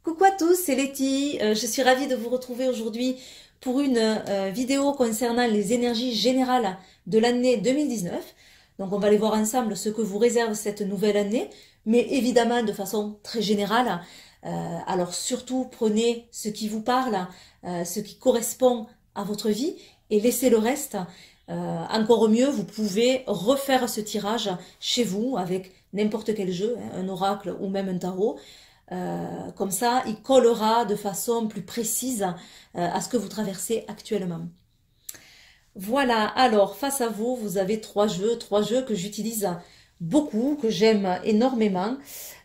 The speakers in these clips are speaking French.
Coucou à tous, c'est Letty. Je suis ravie de vous retrouver aujourd'hui pour une vidéo concernant les énergies générales de l'année 2019. Donc on va aller voir ensemble ce que vous réserve cette nouvelle année, mais évidemment de façon très générale. Alors surtout prenez ce qui vous parle, ce qui correspond à votre vie et laissez le reste. Encore mieux, vous pouvez refaire ce tirage chez vous avec n'importe quel jeu, un oracle ou même un tarot. Comme ça, il collera de façon plus précise à ce que vous traversez actuellement. Voilà, alors face à vous, vous avez trois jeux que j'utilise beaucoup, que j'aime énormément.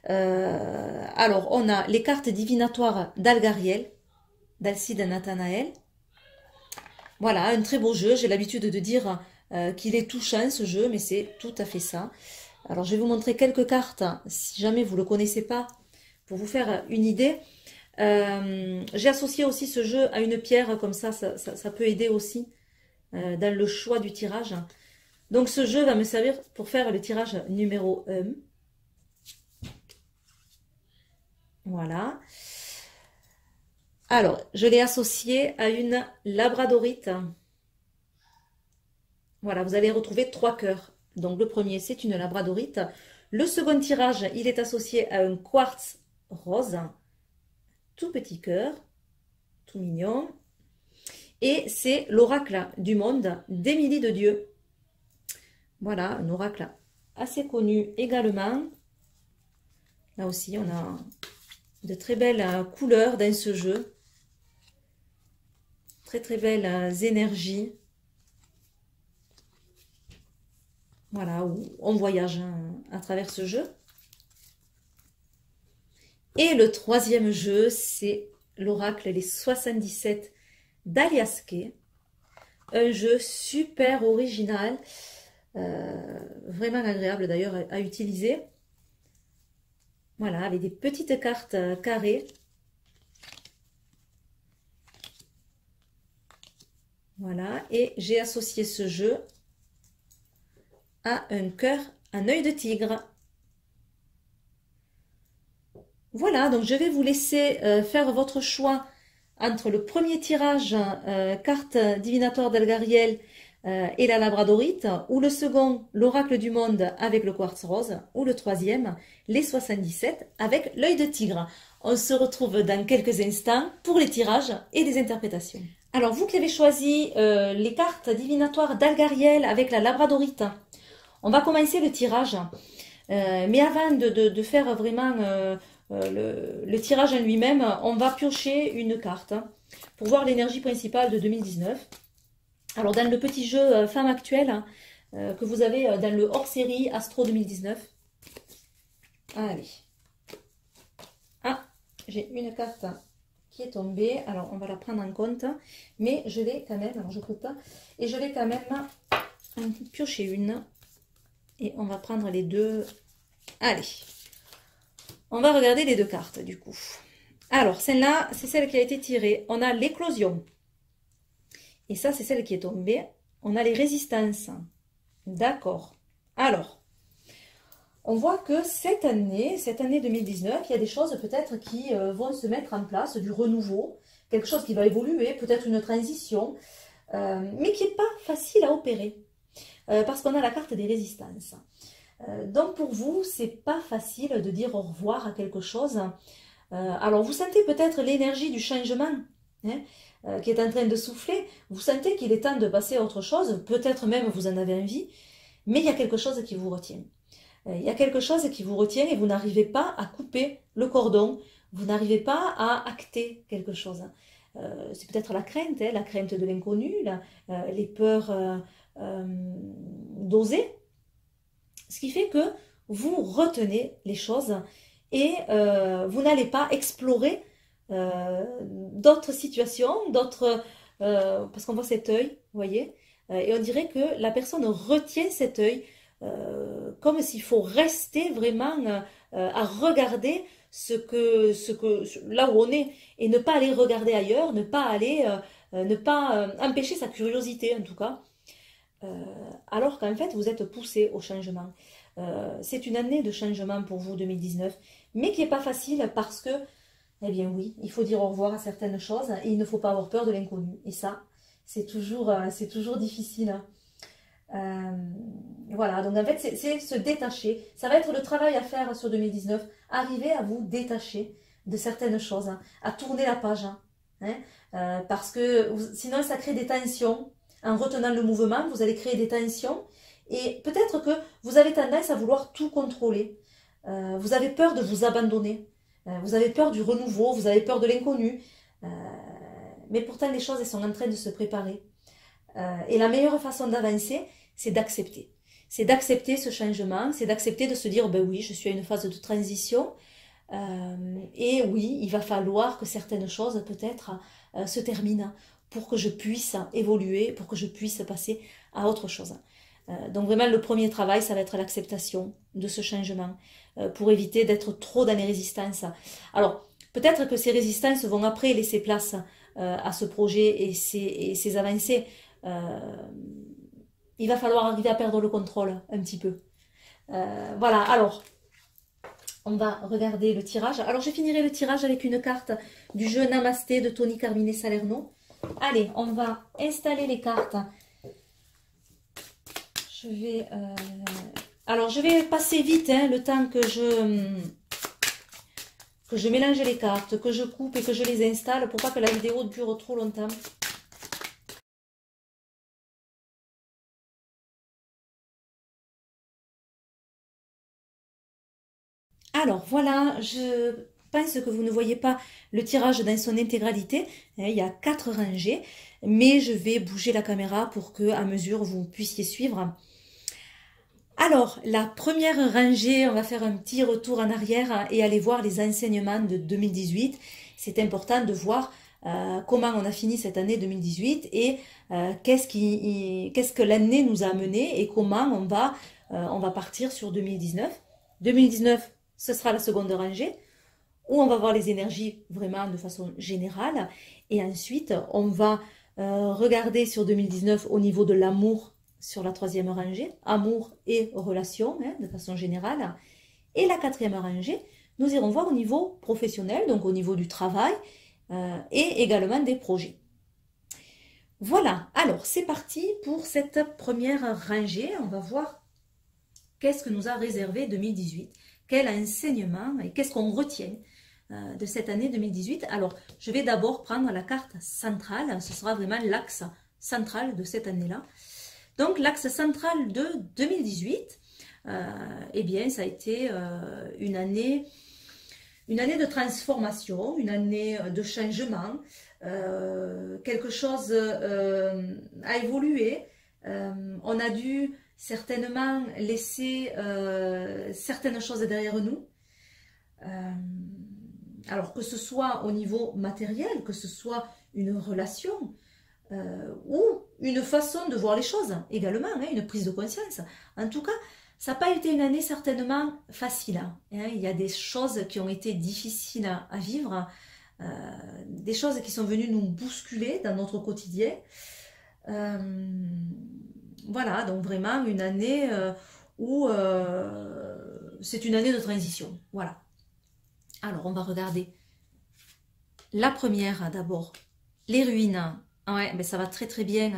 Alors, on a les cartes divinatoires d'Algariel, d'Alcide Nathanaël. Voilà, un très beau jeu. J'ai l'habitude de dire qu'il est touchant ce jeu, mais c'est tout à fait ça. Alors, je vais vous montrer quelques cartes, si jamais vous ne le connaissez pas, pour vous faire une idée. J'ai associé aussi ce jeu à une pierre, comme ça peut aider aussi dans le choix du tirage. Donc ce jeu va me servir pour faire le tirage numéro 1. Voilà. Alors, je l'ai associé à une labradorite. Voilà, vous allez retrouver 3 cœurs. Donc le premier, c'est une labradorite. Le second tirage, il est associé à un quartz rose. Tout petit cœur, tout mignon. Et c'est l'oracle du monde d'Émilie de Dieu. Voilà, un oracle assez connu également. Là aussi, on a de très belles couleurs dans ce jeu. Très très belles énergies. Voilà, où on voyage à travers ce jeu. Et le troisième jeu, c'est l'oracle Les 77 d'Aliasqué. Un jeu super original, vraiment agréable d'ailleurs à utiliser. Voilà, avec des petites cartes carrées. Voilà, et j'ai associé ce jeu à un cœur, un œil de tigre. Voilà, donc je vais vous laisser faire votre choix entre le premier tirage, carte divinatoire d'Algariel et la labradorite, ou le second, l'oracle du monde avec le quartz rose, ou le troisième, les 77 avec l'œil de tigre. On se retrouve dans quelques instants pour les tirages et les interprétations. Alors, vous qui avez choisi les cartes divinatoires d'Algariel avec la labradorite, on va commencer le tirage. Mais avant de faire vraiment le tirage en lui-même, on va piocher une carte pour voir l'énergie principale de 2019. Alors, dans le petit jeu Femme Actuelle que vous avez dans le hors-série Astro 2019. Allez. Ah, j'ai une carte qui est tombée. Alors, on va la prendre en compte. Mais je vais quand même, alors je ne peux pas, et je vais quand même en piocher une. Et on va prendre les deux. Allez. On va regarder les deux cartes, du coup. Alors, celle-là, c'est celle qui a été tirée. On a l'éclosion. Et ça, c'est celle qui est tombée. On a les résistances. D'accord. Alors, on voit que cette année 2019, il y a des choses peut-être qui vont se mettre en place, du renouveau, quelque chose qui va évoluer, peut-être une transition, mais qui n'est pas facile à opérer, parce qu'on a la carte des résistances. Donc pour vous, c'est pas facile de dire au revoir à quelque chose. Alors vous sentez peut-être l'énergie du changement, hein, qui est en train de souffler. Vous sentez qu'il est temps de passer à autre chose. Peut-être même vous en avez envie, mais il y a quelque chose qui vous retient. Il y a quelque chose qui vous retient et vous n'arrivez pas à couper le cordon. Vous n'arrivez pas à acter quelque chose. C'est peut-être la crainte de l'inconnu, les peurs d'oser. Ce qui fait que vous retenez les choses et vous n'allez pas explorer d'autres situations, parce qu'on voit cet œil, vous voyez, et on dirait que la personne retient cet œil comme s'il faut rester vraiment à regarder là où on est et ne pas aller regarder ailleurs, ne pas empêcher sa curiosité en tout cas. Alors qu'en fait vous êtes poussé au changement. C'est une année de changement pour vous 2019, mais qui n'est pas facile parce que Eh bien oui, il faut dire au revoir à certaines choses et il ne faut pas avoir peur de l'inconnu. Et ça, c'est toujours difficile, hein. Voilà, donc en fait, c'est se détacher. Ça va être le travail à faire sur 2019. Arriver à vous détacher de certaines choses, hein, à tourner la page, hein, parce que sinon, ça crée des tensions. En retenant le mouvement, vous allez créer des tensions et peut-être que vous avez tendance à vouloir tout contrôler. Vous avez peur de vous abandonner. Vous avez peur du renouveau, vous avez peur de l'inconnu. Euh, mais pourtant, les choses, elles sont en train de se préparer. Et la meilleure façon d'avancer, c'est d'accepter. C'est d'accepter ce changement, c'est d'accepter de se dire, ben oui, je suis à une phase de transition. Et oui, il va falloir que certaines choses peut-être se terminent pour que je puisse évoluer, pour que je puisse passer à autre chose. Donc vraiment, le premier travail, ça va être l'acceptation de ce changement pour éviter d'être trop dans les résistances. Alors, peut-être que ces résistances vont après laisser place à ce projet et ces avancées. Il va falloir arriver à perdre le contrôle un petit peu. Voilà, alors, on va regarder le tirage. Alors, je finirai le tirage avec une carte du jeu Namasté de Tony Carmine Salerno. Allez, on va installer les cartes. Alors, je vais passer vite, hein, le temps que je mélange les cartes, que je coupe et que je les installe pour pas que la vidéo dure trop longtemps. Alors voilà, je pense que vous ne voyez pas le tirage dans son intégralité. Il y a 4 rangées, mais je vais bouger la caméra pour que, à mesure, vous puissiez suivre. Alors, la première rangée, on va faire un petit retour en arrière et aller voir les enseignements de 2018. C'est important de voir comment on a fini cette année 2018 et qu'est-ce que l'année nous a amené et comment on va partir sur 2019. 2019, ce sera la seconde rangée où on va voir les énergies vraiment de façon générale. Et ensuite, on va regarder sur 2019 au niveau de l'amour sur la troisième rangée, amour et relations, hein, de façon générale. Et la quatrième rangée, nous irons voir au niveau professionnel, donc au niveau du travail et également des projets. Voilà, alors c'est parti pour cette première rangée. On va voir qu'est-ce que nous a réservé 2018, quel enseignement et qu'est-ce qu'on retient de cette année 2018. Alors, je vais d'abord prendre la carte centrale, ce sera vraiment l'axe central de cette année-là. Donc, l'axe central de 2018, eh bien, ça a été une année de transformation, une année de changement. Quelque chose a évolué. On a dû certainement laisser certaines choses derrière nous. Alors que ce soit au niveau matériel, que ce soit une relation, ou une façon de voir les choses également, hein, une prise de conscience. En tout cas, ça n'a pas été une année certainement facile, hein. Il y a des choses qui ont été difficiles à vivre, des choses qui sont venues nous bousculer dans notre quotidien. Voilà, donc vraiment une année où c'est une année de transition. Voilà. Alors, on va regarder la première d'abord, les ruines. Ouais, mais ça va très très bien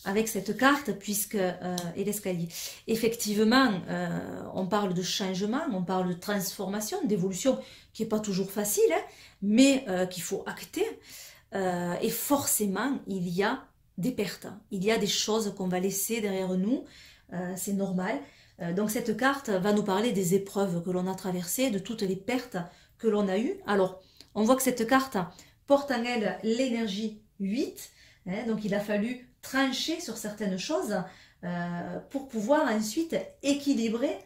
avec cette carte puisque et l'escalier. Effectivement, on parle de changement, on parle de transformation, d'évolution qui n'est pas toujours facile, hein, mais qu'il faut acter. Et forcément, il y a des pertes. Il y a des choses qu'on va laisser derrière nous. C'est normal. Donc cette carte va nous parler des épreuves que l'on a traversées, de toutes les pertes que l'on a eues. Alors, on voit que cette carte porte en elle l'énergie 8, hein, donc il a fallu trancher sur certaines choses pour pouvoir ensuite équilibrer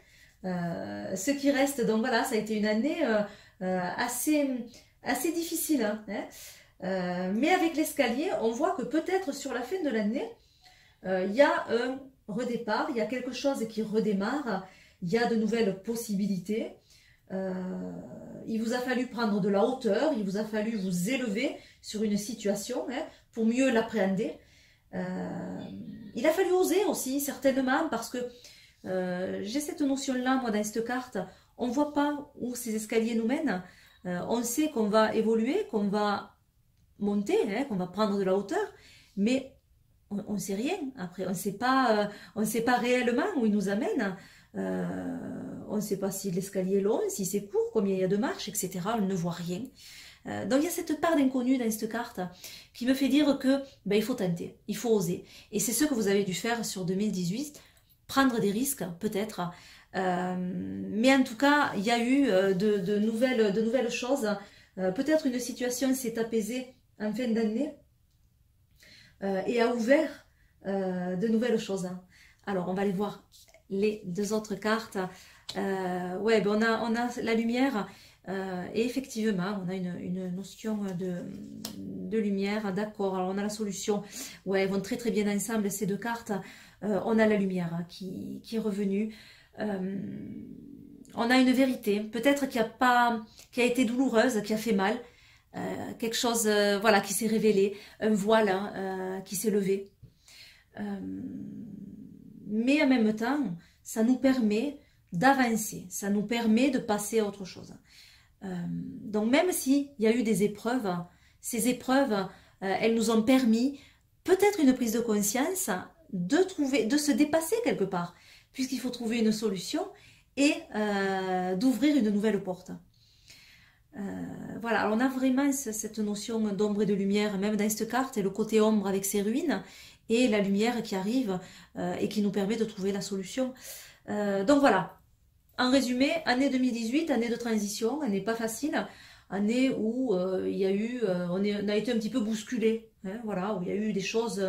ce qui reste. Donc voilà, ça a été une année assez difficile, hein, mais avec l'escalier, on voit que peut-être sur la fin de l'année, il y a un redépart, il y a quelque chose qui redémarre, il y a de nouvelles possibilités. Il vous a fallu prendre de la hauteur, il vous a fallu vous élever sur une situation, hein, pour mieux l'appréhender. Il a fallu oser aussi, certainement, parce que j'ai cette notion-là, moi, dans cette carte, on ne voit pas où ces escaliers nous mènent. On sait qu'on va évoluer, qu'on va monter, hein, qu'on va prendre de la hauteur, mais on ne sait rien après. On ne sait pas réellement où il nous amène. On ne sait pas si l'escalier est long, si c'est court, combien il y a de marches, etc. On ne voit rien. Donc il y a cette part d'inconnu dans cette carte qui me fait dire que ben, il faut tenter, il faut oser. Et c'est ce que vous avez dû faire sur 2018, prendre des risques peut-être. Mais en tout cas, il y a eu de nouvelles choses. Peut-être une situation s'est apaisée en fin d'année et a ouvert de nouvelles choses. Alors on va aller voir les deux autres cartes. Ouais, ben on a la lumière. Et effectivement, on a une notion de lumière, d'accord. Alors on a la solution, ouais, elles vont très très bien ensemble ces deux cartes. On a la lumière qui est revenue. On a une vérité, peut-être qui a été douloureuse, qui a fait mal, quelque chose, voilà, qui s'est révélé, un voile qui s'est levé. Mais en même temps, ça nous permet d'avancer, ça nous permet de passer à autre chose. Donc même s'il y a eu des épreuves, ces épreuves, elles nous ont permis peut-être une prise de conscience, de se dépasser quelque part, puisqu'il faut trouver une solution et d'ouvrir une nouvelle porte. Voilà, alors on a vraiment cette notion d'ombre et de lumière, même dans cette carte, et le côté ombre avec ses ruines, et la lumière qui arrive et qui nous permet de trouver la solution. Donc voilà. En résumé, année 2018, année de transition, année pas facile, année où il y a eu, on a été un petit peu bousculé, hein, voilà, où il y a eu des choses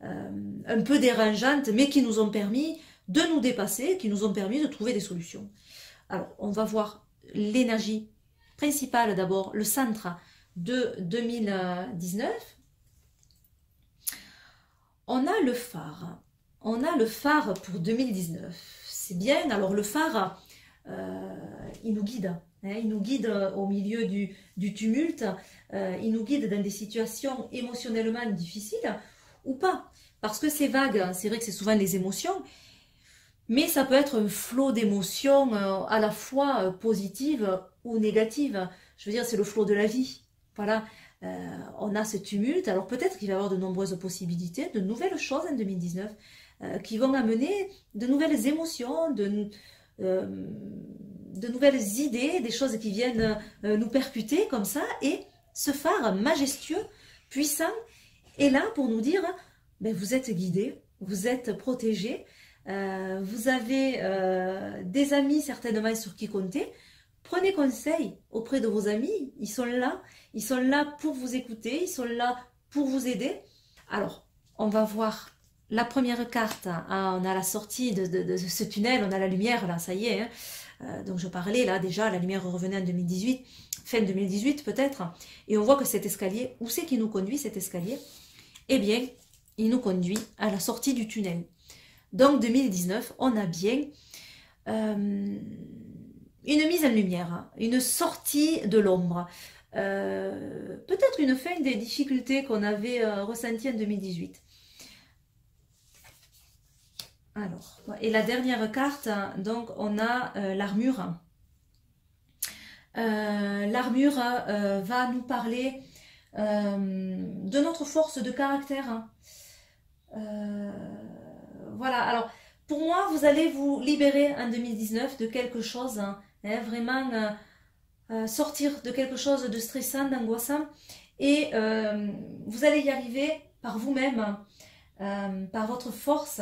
un peu dérangeantes, mais qui nous ont permis de nous dépasser, qui nous ont permis de trouver des solutions. Alors, on va voir l'énergie principale d'abord, le centre de 2019. On a le phare. On a le phare pour 2019. C'est bien, alors le phare, il nous guide. Hein, il nous guide au milieu du tumulte. Il nous guide dans des situations émotionnellement difficiles ou pas. Parce que c'est vague, c'est vrai que c'est souvent les émotions, mais ça peut être un flot d'émotions à la fois positives ou négatives. Je veux dire, c'est le flot de la vie. Voilà, on a ce tumulte. Alors peut-être qu'il va y avoir de nombreuses possibilités, de nouvelles choses en 2019 qui vont amener de nouvelles émotions, de nouvelles idées, des choses qui viennent nous percuter comme ça. Et ce phare majestueux, puissant, est là pour nous dire, ben, vous êtes guidés, vous êtes protégés, vous avez des amis certainement sur qui compter. Prenez conseil auprès de vos amis, ils sont là pour vous écouter, ils sont là pour vous aider. Alors, on va voir la première carte, hein, on a la sortie de ce tunnel, on a la lumière là, ça y est. Hein. Donc je parlais là déjà, la lumière revenait en 2018, fin 2018 peut-être, et on voit que cet escalier, où c'est qu'il nous conduit cet escalier? Eh bien, il nous conduit à la sortie du tunnel. Donc 2019, on a bien une mise en lumière, une sortie de l'ombre, peut-être une fin des difficultés qu'on avait ressenties en 2018. Alors, et la dernière carte, donc on a l'armure. L'armure va nous parler de notre force de caractère. Voilà, alors pour moi, vous allez vous libérer en 2019 de quelque chose, hein, vraiment sortir de quelque chose de stressant, d'angoissant, et vous allez y arriver par vous-même, par votre force,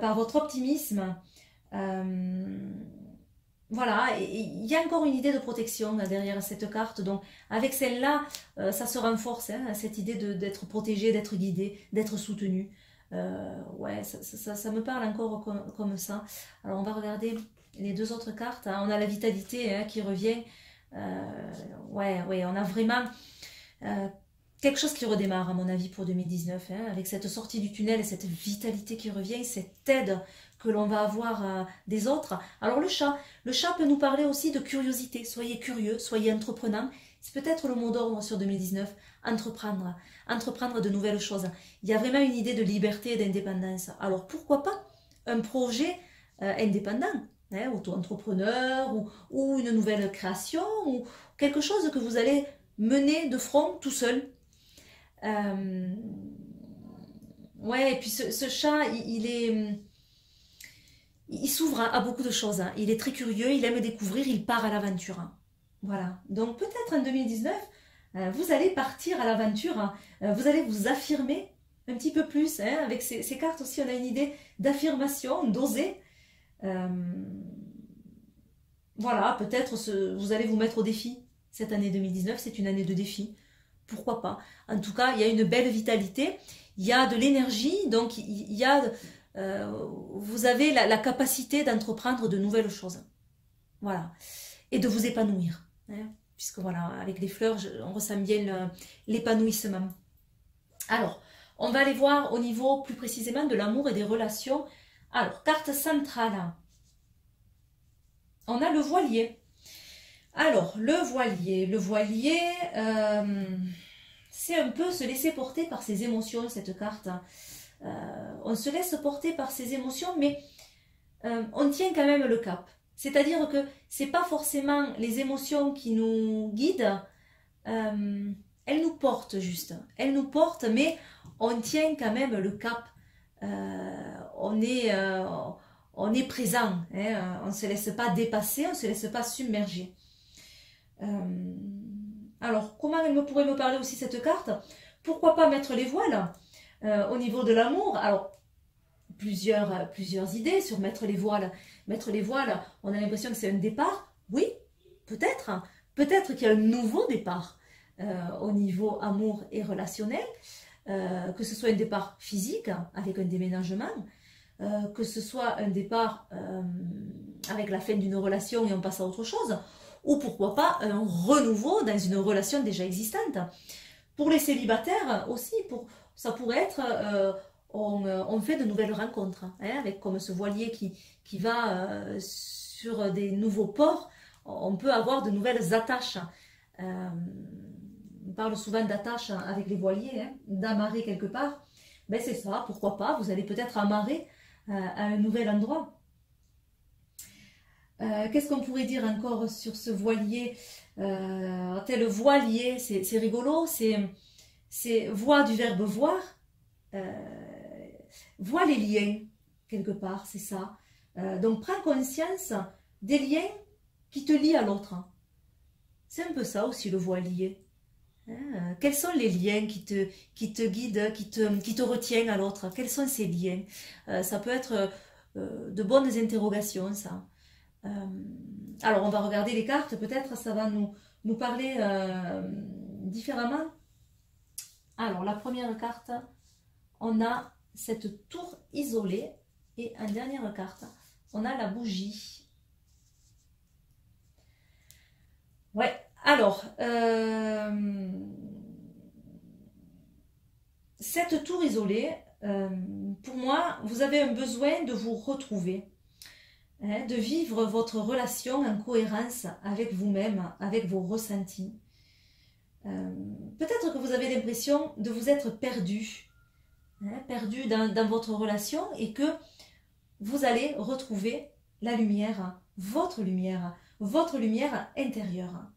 par votre optimisme. Voilà, il y a encore une idée de protection derrière cette carte, donc avec celle-là, ça se renforce, hein, cette idée d'être protégé, d'être guidé, d'être soutenu. Ouais, ça me parle encore comme ça. Alors on va regarder les deux autres cartes, hein. On a la vitalité hein, qui revient. Ouais, on a vraiment quelque chose qui redémarre à mon avis pour 2019, hein, avec cette sortie du tunnel et cette vitalité qui revient, cette aide que l'on va avoir des autres. Alors le chat peut nous parler aussi de curiosité. Soyez curieux, soyez entreprenants. C'est peut-être le mot d'ordre sur 2019, entreprendre de nouvelles choses. Il y a vraiment une idée de liberté et d'indépendance. Alors pourquoi pas un projet indépendant, hein, auto-entrepreneur ou une nouvelle création ou quelque chose que vous allez mener de front tout seul. Ouais, et puis ce chat, il s'ouvre à beaucoup de choses, hein. Il est très curieux, il aime découvrir, il part à l'aventure, hein. Voilà. Donc peut-être en 2019, vous allez partir à l'aventure, hein. Vous allez vous affirmer un petit peu plus, hein. Avec ces cartes aussi, on a une idée d'affirmation, d'oser. Euh, voilà, peut-être vous allez vous mettre au défi. Cette année 2019, c'est une année de défi. Pourquoi pas? En tout cas, il y a une belle vitalité, il y a de l'énergie, donc il y a, vous avez la capacité d'entreprendre de nouvelles choses. Voilà. Et de vous épanouir, hein. Puisque voilà, avec les fleurs, on ressent bien l'épanouissement. Alors, on va aller voir au niveau plus précisément de l'amour et des relations. Alors, carte centrale. On a le voilier. Alors, le voilier, c'est un peu se laisser porter par ses émotions, cette carte. On se laisse porter par ses émotions, mais on tient quand même le cap. C'est-à-dire que c'est pas forcément les émotions qui nous guident, elles nous portent juste. Elles nous portent, mais on tient quand même le cap. On est présent, hein, on ne se laisse pas dépasser, on ne se laisse pas submerger. Alors, comment elle pourrait me parler aussi cette carte? Pourquoi pas mettre les voiles au niveau de l'amour? Alors, plusieurs idées sur mettre les voiles. Mettre les voiles, on a l'impression que c'est un départ. Oui, peut-être. Peut-être qu'il y a un nouveau départ au niveau amour et relationnel. Que ce soit un départ physique avec un déménagement, que ce soit un départ avec la fin d'une relation et on passe à autre chose, ou pourquoi pas un renouveau dans une relation déjà existante. Pour les célibataires aussi, ça pourrait être on fait de nouvelles rencontres, hein, avec comme ce voilier qui va sur des nouveaux ports, on peut avoir de nouvelles attaches. On parle souvent d'attaches avec les voiliers, hein, d'amarrer quelque part. Ben c'est ça, pourquoi pas, vous allez peut-être amarrer à un nouvel endroit. Qu'est-ce qu'on pourrait dire encore sur ce voilier? Tel voilier, c'est rigolo, c'est voie du verbe voir, voit les liens, quelque part, c'est ça. Donc prends conscience des liens qui te lient à l'autre. C'est un peu ça aussi le voilier. Quels sont les liens qui te guident, qui te retiennent à l'autre? Quels sont ces liens? Ça peut être de bonnes interrogations, ça. Alors, on va regarder les cartes, peut-être ça va nous parler différemment. Alors, la première carte, on a cette tour isolée. Et en dernière carte, on a la bougie. Ouais, alors, cette tour isolée, pour moi, vous avez un besoin de vous retrouver, hein, de vivre votre relation en cohérence avec vous-même, avec vos ressentis. Peut-être que vous avez l'impression de vous être perdu, hein, perdu dans votre relation et que vous allez retrouver la lumière, votre lumière intérieure.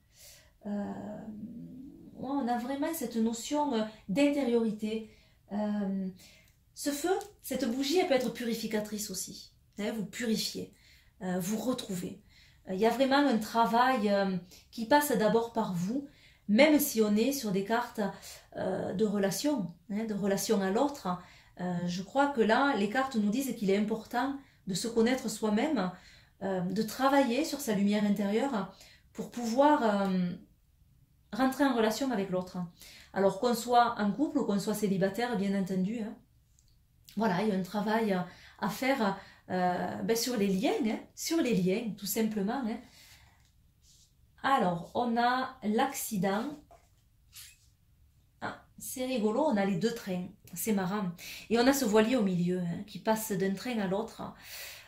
On a vraiment cette notion d'intériorité. Ce feu, cette bougie, elle peut être purificatrice aussi, hein, vous purifiez, vous retrouvez. Il y a vraiment un travail qui passe d'abord par vous, même si on est sur des cartes de relation, hein, de relation à l'autre. Je crois que là, les cartes nous disent qu'il est important de se connaître soi-même, de travailler sur sa lumière intérieure pour pouvoir rentrer en relation avec l'autre. Alors qu'on soit en couple ou qu'on soit célibataire, bien entendu, hein. Voilà, il y a un travail à faire sur les liens, tout simplement, hein. Alors, on a l'accident. Ah, c'est rigolo, on a les deux trains, c'est marrant. Et on a ce voilier au milieu, hein, qui passe d'un train à l'autre.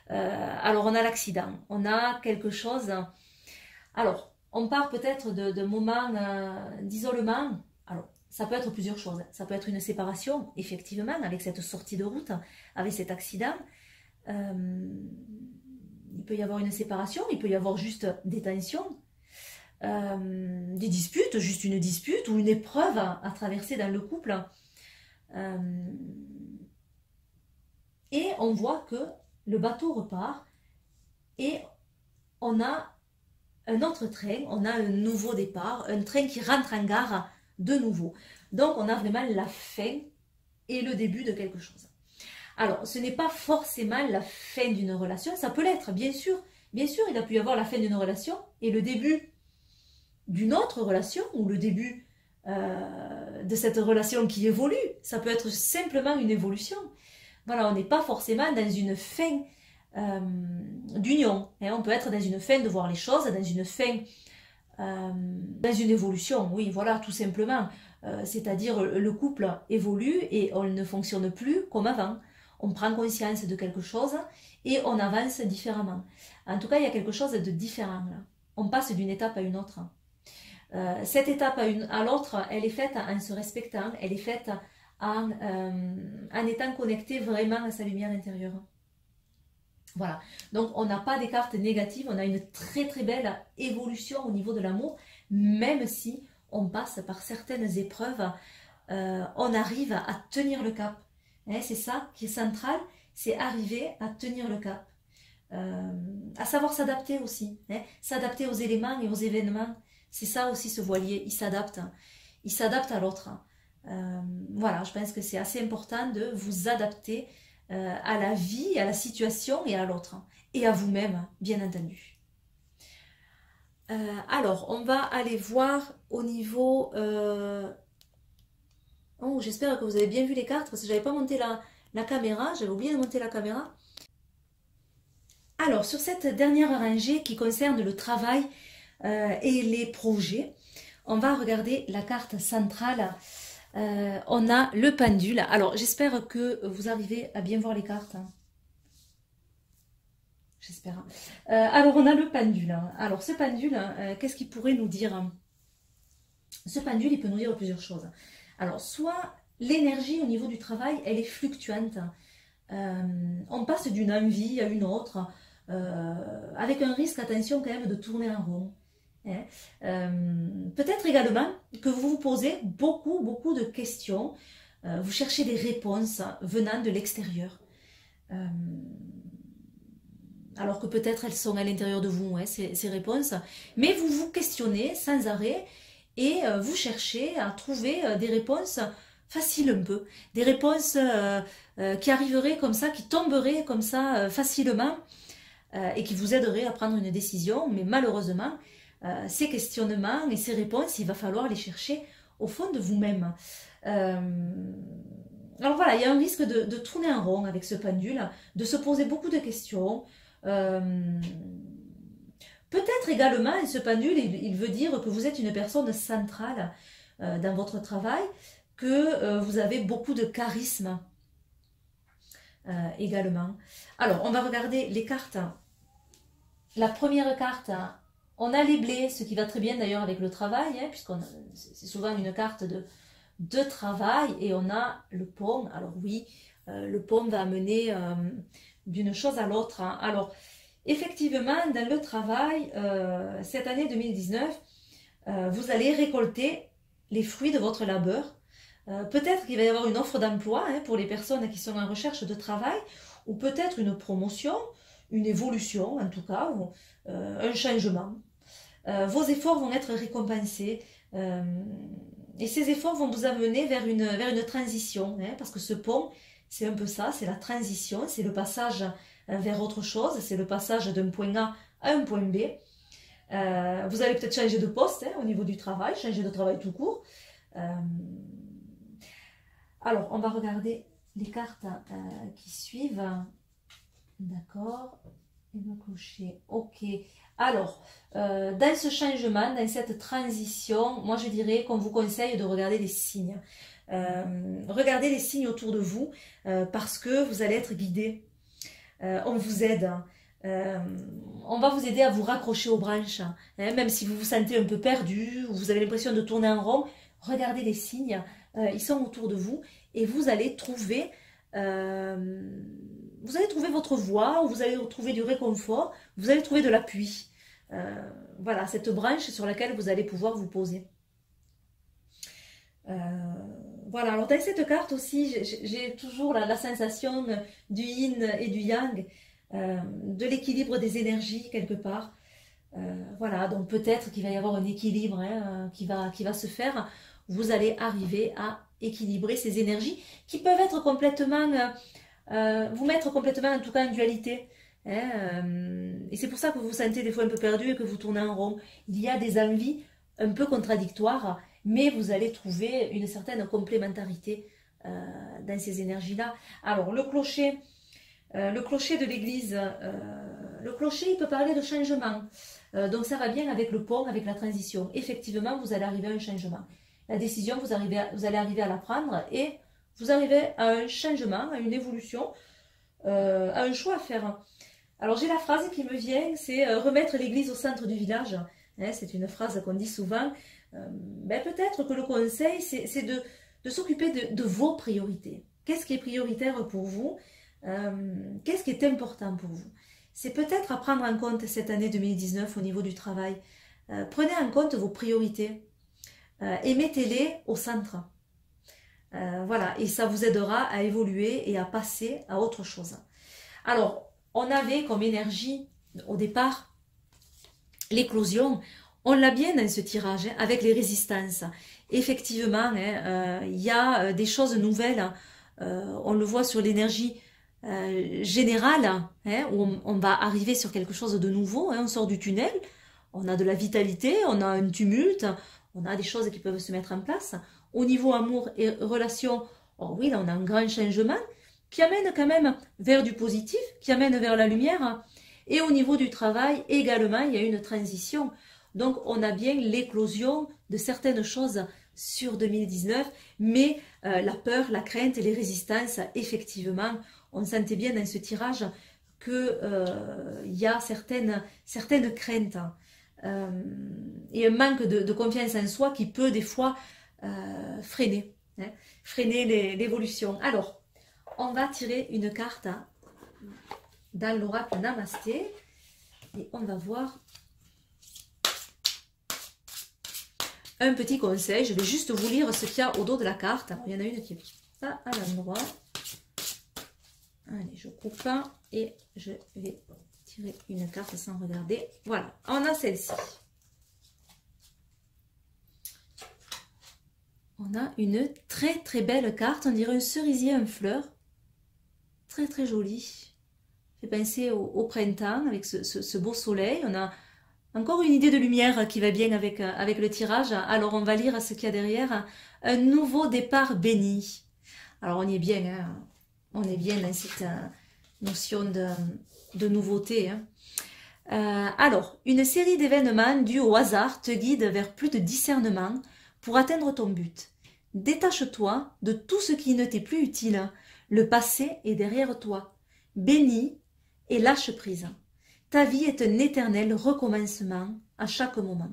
Alors, on a l'accident, on a quelque chose. Alors, on part peut-être de moments d'isolement. Alors, ça peut être plusieurs choses. Ça peut être une séparation, effectivement, avec cette sortie de route, avec cet accident. Il peut y avoir une séparation, il peut y avoir juste des tensions, des disputes, juste une dispute ou une épreuve à traverser dans le couple. Et on voit que le bateau repart et on a un autre train, on a un nouveau départ, un train qui rentre en gare de nouveau. Donc on a vraiment la fin et le début de quelque chose. Alors, ce n'est pas forcément la fin d'une relation, ça peut l'être, bien sûr. Bien sûr, il a pu y avoir la fin d'une relation et le début d'une autre relation ou le début de cette relation qui évolue. Ça peut être simplement une évolution. Voilà, on n'est pas forcément dans une fin d'union. On peut être dans une fin de voir les choses, dans une fin, dans une évolution, oui, voilà, tout simplement. C'est-à-dire le couple évolue et on ne fonctionne plus comme avant. On prend conscience de quelque chose et on avance différemment. En tout cas, il y a quelque chose de différent là. On passe d'une étape à une autre. Cette étape à l'autre, elle est faite en se respectant, elle est faite en étant connecté vraiment à sa lumière intérieure. Voilà, donc on n'a pas des cartes négatives, on a une très très belle évolution au niveau de l'amour, même si on passe par certaines épreuves, on arrive à tenir le cap. C'est ça qui est central, c'est arriver à tenir le cap. À savoir s'adapter aussi, s'adapter aux éléments et aux événements. C'est ça aussi ce voilier, il s'adapte à l'autre. Voilà, je pense que c'est assez important de vous adapter à la vie, à la situation et à l'autre. Et à vous-même, bien entendu. Alors, on va aller voir au niveau... Oh, j'espère que vous avez bien vu les cartes parce que je n'avais pas monté la caméra, j'avais oublié de monter la caméra. Alors, sur cette dernière rangée qui concerne le travail et les projets, on va regarder la carte centrale. On a le pendule. Alors, j'espère que vous arrivez à bien voir les cartes. J'espère. Alors, on a le pendule. Alors, ce pendule, qu'est-ce qu'il pourrait nous dire? Ce pendule, il peut nous dire plusieurs choses. Alors, soit l'énergie au niveau du travail, elle est fluctuante. On passe d'une envie à une autre, avec un risque, attention quand même, de tourner en rond. Peut-être également que vous vous posez beaucoup de questions, vous cherchez des réponses venant de l'extérieur, alors que peut-être elles sont à l'intérieur de vous, ces réponses, mais vous vous questionnez sans arrêt et vous cherchez à trouver des réponses faciles un peu, des réponses qui arriveraient comme ça, qui tomberaient comme ça facilement et qui vous aideraient à prendre une décision, mais malheureusement ces questionnements et ces réponses, il va falloir les chercher au fond de vous-même. Alors voilà, il y a un risque de tourner en rond avec ce pendule, de se poser beaucoup de questions. Peut-être également, ce pendule, il veut dire que vous êtes une personne centrale dans votre travail, que vous avez beaucoup de charisme également. Alors, on va regarder les cartes. La première carte, on a les blés, ce qui va très bien d'ailleurs avec le travail, puisque c'est souvent une carte de travail, et on a le pont. Alors oui, le pont va amener d'une chose à l'autre. Alors, effectivement, dans le travail, cette année 2019, vous allez récolter les fruits de votre labeur. Peut-être qu'il va y avoir une offre d'emploi pour les personnes qui sont en recherche de travail, ou peut-être une promotion, une évolution en tout cas, ou un changement. Vos efforts vont être récompensés et ces efforts vont vous amener vers une transition, parce que ce pont, c'est un peu ça, c'est la transition, c'est le passage vers autre chose, c'est le passage d'un point A à un point B. Vous allez peut-être changer de poste au niveau du travail, changer de travail tout court. Alors, on va regarder les cartes qui suivent. D'accord. Et le clocher. Ok. Alors, dans ce changement, dans cette transition, moi je dirais qu'on vous conseille de regarder les signes. Regardez les signes autour de vous parce que vous allez être guidé. On vous aide. On va vous aider à vous raccrocher aux branches. Même si vous vous sentez un peu perdu ou vous avez l'impression de tourner en rond, regardez les signes. Ils sont autour de vous et vous allez trouver vous allez trouver votre voie, vous allez trouver du réconfort, vous allez trouver de l'appui. Voilà, cette branche sur laquelle vous allez pouvoir vous poser. Voilà, alors dans cette carte aussi, j'ai toujours la sensation du yin et du yang, de l'équilibre des énergies quelque part. Voilà, donc peut-être qu'il va y avoir un équilibre hein, qui va se faire. Vous allez arriver à équilibrer ces énergies qui peuvent être complètement, vous mettre complètement en tout cas en dualité. Hein, et c'est pour ça que vous vous sentez des fois un peu perdu et que vous tournez en rond. Il y a des envies un peu contradictoires, mais vous allez trouver une certaine complémentarité dans ces énergies-là. Alors, le clocher de l'église, le clocher, il peut parler de changement. Donc, ça va bien avec le pont, avec la transition. Effectivement, vous allez arriver à un changement. La décision, vous allez arriver à la prendre et vous arrivez à un changement, à une évolution, à un choix à faire. Alors, j'ai la phrase qui me vient, c'est remettre l'église au centre du village. Hein, c'est une phrase qu'on dit souvent. Peut-être que le conseil, c'est de s'occuper de vos priorités. Qu'est-ce qui est prioritaire pour vous? Qu'est-ce qui est important pour vous? C'est peut-être à prendre en compte cette année 2019 au niveau du travail. Prenez en compte vos priorités et mettez-les au centre. Voilà, et ça vous aidera à évoluer et à passer à autre chose. Alors, on avait comme énergie, au départ, l'éclosion. On l'a bien dans ce tirage, hein, avec les résistances. Effectivement, hein, il y a des choses nouvelles. On le voit sur l'énergie générale, hein, où on va arriver sur quelque chose de nouveau. Hein, on sort du tunnel, on a de la vitalité, on a un tumulte, on a des choses qui peuvent se mettre en place. Au niveau amour et relations, oh oui, là on a un grand changement qui amène quand même vers du positif, qui amène vers la lumière. Et au niveau du travail, également, il y a une transition. Donc, on a bien l'éclosion de certaines choses sur 2019, mais la peur, la crainte et les résistances, effectivement, on sentait bien dans ce tirage qu'il y a certaines craintes et un manque de confiance en soi qui peut des fois freiner l'évolution. Alors, on va tirer une carte dans l'oracle Namasté et on va voir un petit conseil. Je vais juste vous lire ce qu'il y a au dos de la carte. Alors, il y en a une qui est pas à l'endroit. Allez, je coupe et je vais tirer une carte sans regarder. Voilà, on a celle-ci. On a une très très belle carte. On dirait un cerisier en fleurs. Très très jolie. Fait penser au printemps avec ce beau soleil. On a encore une idée de lumière qui va bien avec le tirage. Alors on va lire ce qu'il y a derrière. Un nouveau départ béni. Alors on y est bien, hein. On est bien dans cette notion de nouveauté. Hein. Alors, une série d'événements dus au hasard te guide vers plus de discernement pour atteindre ton but. Détache-toi de tout ce qui ne t'est plus utile. Le passé est derrière toi. Bénis et lâche prise. Ta vie est un éternel recommencement à chaque moment.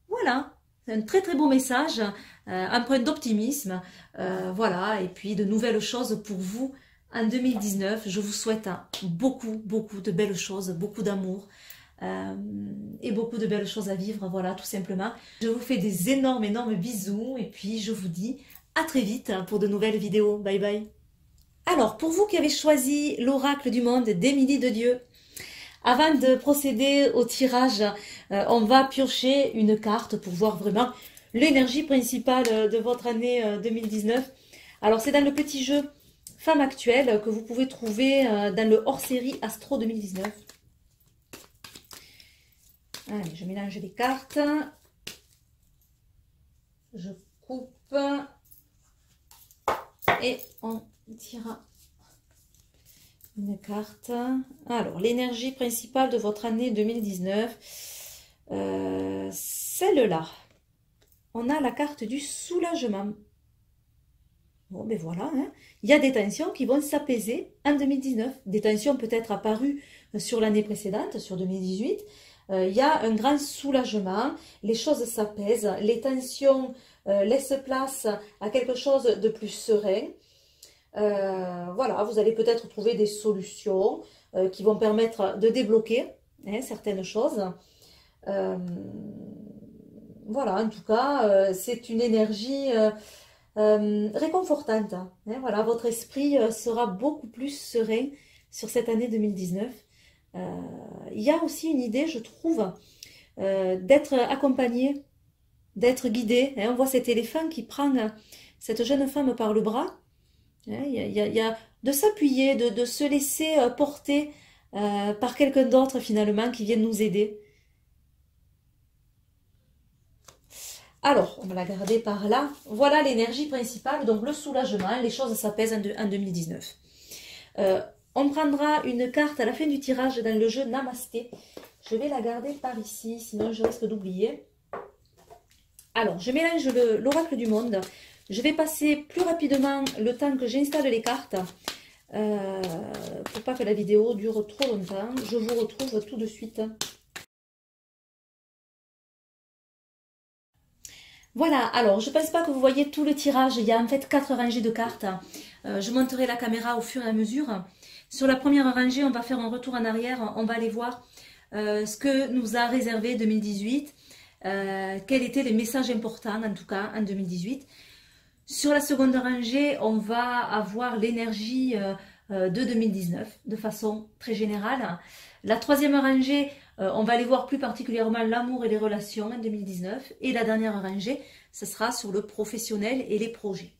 Voilà, c'est un très très beau message, empreint d'optimisme, voilà, et puis de nouvelles choses pour vous en 2019. Je vous souhaite beaucoup de belles choses, beaucoup d'amour et beaucoup de belles choses à vivre, voilà, tout simplement. Je vous fais des énormes bisous et puis je vous dis à très vite pour de nouvelles vidéos. Bye bye. Alors, pour vous qui avez choisi l'oracle du monde d'Émilie de Dieu, avant de procéder au tirage, on va piocher une carte pour voir vraiment l'énergie principale de votre année 2019. Alors, c'est dans le petit jeu Femme Actuelle que vous pouvez trouver dans le hors-série Astro 2019. Allez, je mélange les cartes. Je coupe. Et on tira une carte. Alors, l'énergie principale de votre année 2019, celle-là. On a la carte du soulagement. Bon, ben voilà, hein. Il y a des tensions qui vont s'apaiser en 2019. Des tensions peut-être apparues sur l'année précédente, sur 2018. Il y a un grand soulagement, les choses s'apaisent, les tensions laissent place à quelque chose de plus serein. Voilà, vous allez peut-être trouver des solutions qui vont permettre de débloquer certaines choses. Euh, voilà, en tout cas, c'est une énergie réconfortante. Hein. Voilà, votre esprit sera beaucoup plus serein sur cette année 2019. Il y a aussi une idée, je trouve, d'être accompagné, d'être guidé. Hein. On voit cet éléphant qui prend cette jeune femme par le bras. Hein. Il y a de s'appuyer, de se laisser porter par quelqu'un d'autre finalement qui vient nous aider. Alors, on va la garder par là. Voilà l'énergie principale, donc le soulagement, les choses s'apaisent en 2019. On prendra une carte à la fin du tirage dans le jeu Namasté. Je vais la garder par ici, sinon je risque d'oublier. Alors, je mélange l'oracle du monde. Je vais passer plus rapidement le temps que j'installe les cartes pour pas que la vidéo dure trop longtemps. Je vous retrouve tout de suite. Voilà, alors je ne pense pas que vous voyez tout le tirage, il y a en fait 4 rangées de cartes. Je monterai la caméra au fur et à mesure. Sur la première rangée, on va faire un retour en arrière, on va aller voir ce que nous a réservé 2018, quels étaient les messages importants en tout cas en 2018. Sur la seconde rangée, on va avoir l'énergie de 2019 de façon très générale. La troisième rangée, on va aller voir plus particulièrement l'amour et les relations en 2019. Et la dernière rangée, ce sera sur le professionnel et les projets.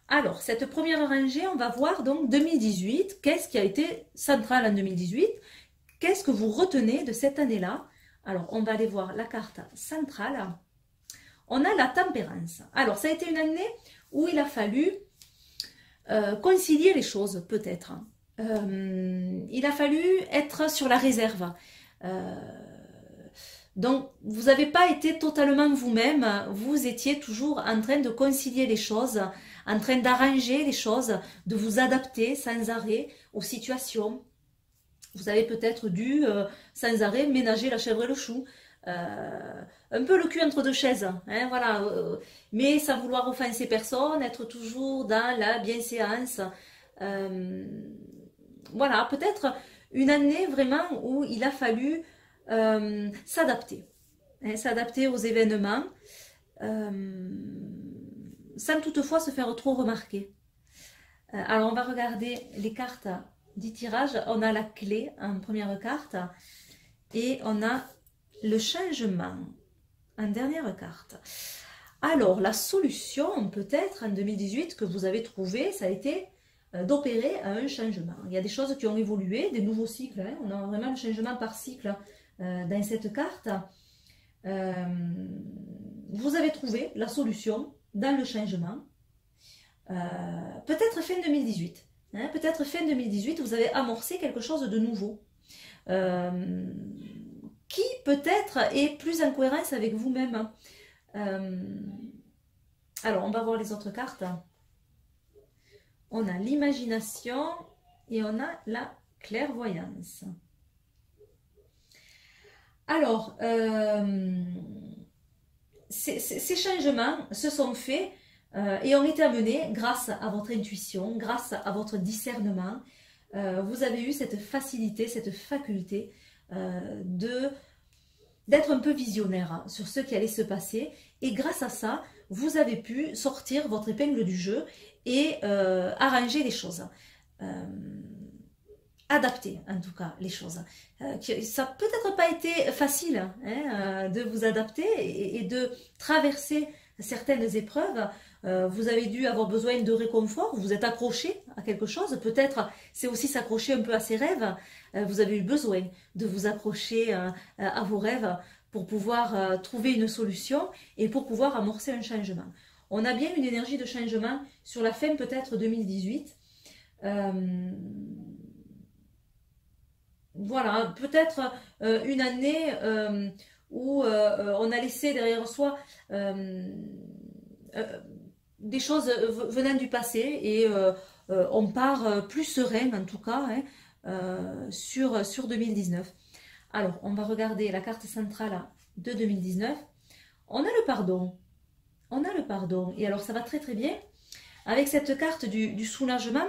Alors, cette première rangée, on va voir donc 2018. Qu'est-ce qui a été central en 2018? Qu'est-ce que vous retenez de cette année-là? Alors, on va aller voir la carte centrale. On a la tempérance. Alors, ça a été une année où il a fallu concilier les choses, peut-être. Il a fallu être sur la réserve. Donc, vous n'avez pas été totalement vous-même, vous étiez toujours en train de concilier les choses, en train d'arranger les choses, de vous adapter sans arrêt aux situations. Vous avez peut-être dû, sans arrêt, ménager la chèvre et le chou. Un peu le cul entre deux chaises, hein, voilà, mais sans vouloir offenser personne, être toujours dans la bienséance. Voilà, peut-être une année vraiment où il a fallu s'adapter, hein, s'adapter aux événements, sans toutefois se faire trop remarquer. Alors on va regarder les cartes du tirage. On a la clé en première carte et on a le changement en dernière carte. Alors la solution peut-être en 2018 que vous avez trouvé, ça a été d'opérer un changement. Il y a des choses qui ont évolué, des nouveaux cycles, hein. On a vraiment le changement par cycle dans cette carte. Vous avez trouvé la solution dans le changement. Peut-être fin 2018. Hein, peut-être fin 2018, vous avez amorcé quelque chose de nouveau. Qui peut-être est plus en cohérence avec vous-même. Alors, on va voir les autres cartes. On a l'imagination et on a la clairvoyance. Alors, ces changements se sont faits et ont été amenés grâce à votre intuition, grâce à votre discernement. Vous avez eu cette facilité, cette faculté d'être un peu visionnaire hein, sur ce qui allait se passer. Et grâce à ça, vous avez pu sortir votre épingle du jeu et arranger les choses. Adapter en tout cas les choses. Ça n'a peut-être pas été facile hein, de vous adapter et de traverser certaines épreuves. Vous avez dû avoir besoin de réconfort, vous êtes accroché à quelque chose, peut-être c'est aussi s'accrocher un peu à ses rêves. Vous avez eu besoin de vous accrocher à vos rêves pour pouvoir trouver une solution et pour pouvoir amorcer un changement. On a bien une énergie de changement sur la fin peut-être 2018. Voilà, peut-être une année où on a laissé derrière soi des choses venant du passé et on part plus serein en tout cas hein, sur 2019. Alors, on va regarder la carte centrale de 2019. On a le pardon. On a le pardon. Et alors, ça va très très bien avec cette carte du soulagement,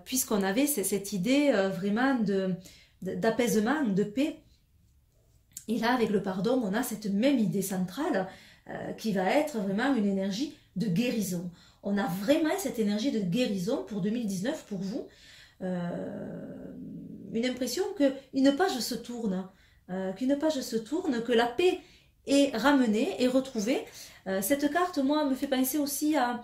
puisqu'on avait cette idée vraiment d'apaisement, de paix. Et là, avec le pardon, on a cette même idée centrale qui va être vraiment une énergie de guérison. On a vraiment cette énergie de guérison pour 2019, pour vous. Une impression qu'une page se tourne, que la paix est ramenée et retrouvée. Cette carte, moi, me fait penser aussi à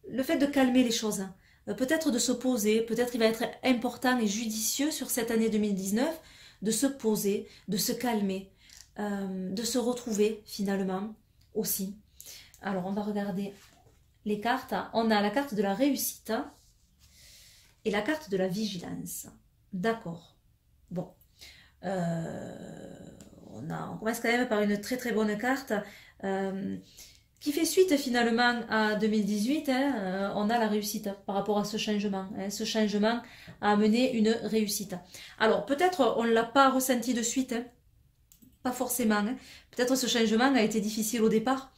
le fait de calmer les choses. Peut-être de se poser, peut-être il va être important et judicieux sur cette année 2019 de se poser, de se calmer, de se retrouver finalement aussi. Alors on va regarder les cartes. On a la carte de la réussite et la carte de la vigilance. D'accord. Bon. On commence quand même par une très très bonne carte qui fait suite finalement à 2018. On a la réussite par rapport à ce changement. Ce changement a amené une réussite. Alors peut-être on ne l'a pas ressenti de suite, pas forcément. Peut-être ce changement a été difficile au départ.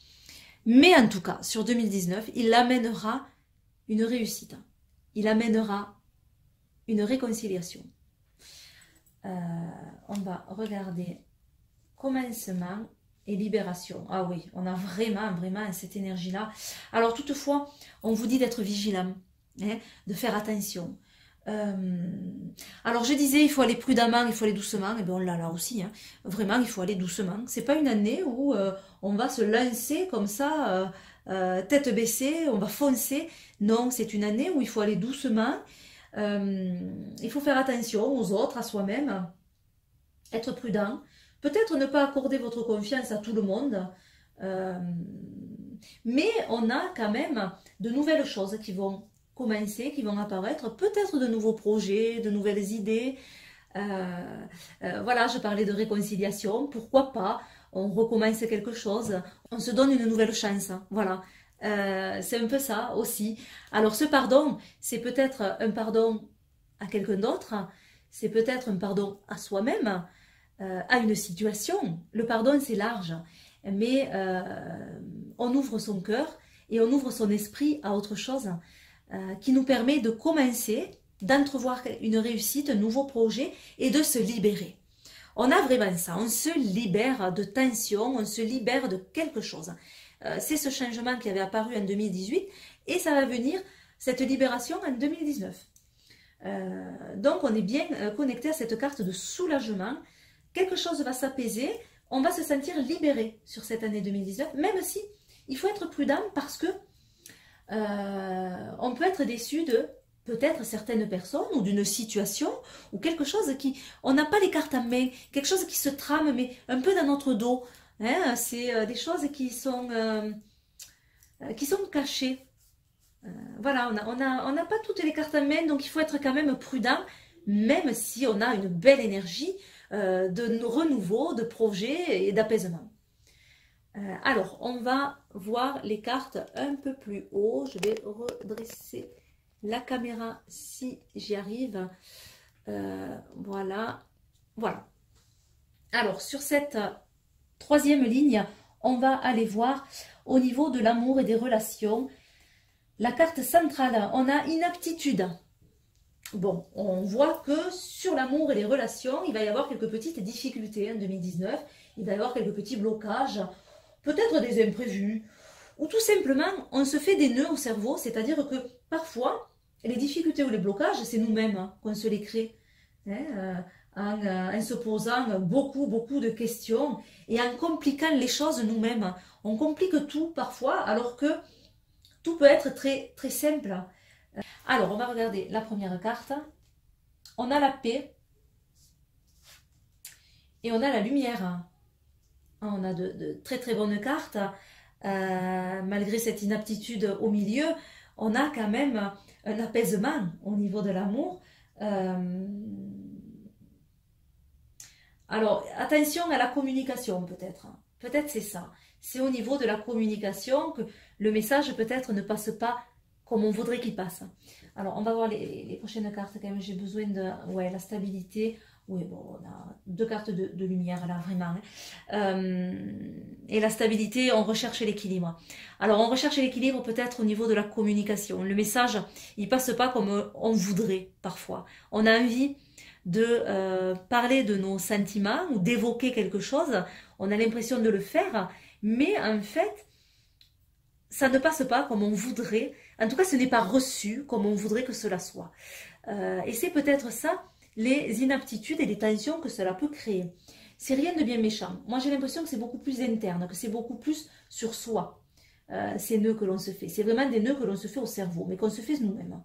Mais en tout cas, sur 2019, il amènera une réussite. Il amènera une réconciliation. On va regarder commencement et libération. Ah oui, on a vraiment cette énergie-là. Alors toutefois, on vous dit d'être vigilant, hein, de faire attention. Alors je disais, il faut aller prudemment, il faut aller doucement. Et bien on l'a là aussi, hein. Vraiment, il faut aller doucement. C'est pas une année où on va se lancer comme ça, tête baissée, on va foncer. Non, c'est une année où il faut aller doucement. Il faut faire attention aux autres, à soi-même, être prudent. Peut-être ne pas accorder votre confiance à tout le monde, mais on a quand même de nouvelles choses qui vont commencer, qui vont apparaître, peut-être de nouveaux projets, de nouvelles idées. Voilà, je parlais de réconciliation, pourquoi pas, on recommence quelque chose, on se donne une nouvelle chance, voilà. C'est un peu ça aussi. Alors ce pardon, c'est peut-être un pardon à quelqu'un d'autre, c'est peut-être un pardon à soi-même, à une situation. Le pardon, c'est large, mais on ouvre son cœur et on ouvre son esprit à autre chose qui nous permet de commencer, d'entrevoir une réussite, un nouveau projet et de se libérer. On a vraiment ça, on se libère de tension, on se libère de quelque chose. C'est ce changement qui avait apparu en 2018 et ça va venir, cette libération, en 2019. Donc on est bien connecté à cette carte de soulagement. Quelque chose va s'apaiser, on va se sentir libéré sur cette année 2019, même si il faut être prudent parce que on peut être déçu de peut-être certaines personnes ou d'une situation ou quelque chose qui, on n'a pas les cartes en main, quelque chose qui se trame mais un peu dans notre dos. Hein, c'est des choses qui sont cachées. Voilà, on n'a pas toutes les cartes en main, donc il faut être quand même prudent, même si on a une belle énergie de renouveau, de projet et d'apaisement. Alors, on va voir les cartes un peu plus haut. Je vais redresser la caméra si j'y arrive. Voilà. Voilà. Alors, sur cette troisième ligne, on va aller voir au niveau de l'amour et des relations. La carte centrale, on a inaptitude. Bon, on voit que sur l'amour et les relations, il va y avoir quelques petites difficultés en 2019. Il va y avoir quelques petits blocages, peut-être des imprévus, ou tout simplement, on se fait des nœuds au cerveau, c'est-à-dire que parfois, les difficultés ou les blocages, c'est nous-mêmes qu'on se les crée. Hein, en se posant beaucoup de questions et en compliquant les choses nous-mêmes. On complique tout parfois, alors que tout peut être très, très simple. Alors, on va regarder la première carte. On a la paix et on a la lumière. On a de très très bonnes cartes. Malgré cette inaptitude au milieu, on a quand même un apaisement au niveau de l'amour. Alors, attention à la communication peut-être. Peut-être c'est ça. C'est au niveau de la communication que le message peut-être ne passe pas comme on voudrait qu'il passe. Alors, on va voir les prochaines cartes quand même. J'ai besoin de... Ouais, la stabilité. Oui, bon, on a deux cartes de lumière là, vraiment. Hein. Et la stabilité, on recherche l'équilibre. Alors, on recherche l'équilibre peut-être au niveau de la communication. Le message, il passe pas comme on voudrait parfois. On a envie de parler de nos sentiments ou d'évoquer quelque chose. On a l'impression de le faire, mais en fait, ça ne passe pas comme on voudrait. En tout cas, ce n'est pas reçu comme on voudrait que cela soit. Et c'est peut-être ça, les inaptitudes et les tensions que cela peut créer. C'est rien de bien méchant. Moi, j'ai l'impression que c'est beaucoup plus interne, que c'est beaucoup plus sur soi, ces nœuds que l'on se fait. C'est vraiment des nœuds que l'on se fait au cerveau, mais qu'on se fait nous-mêmes.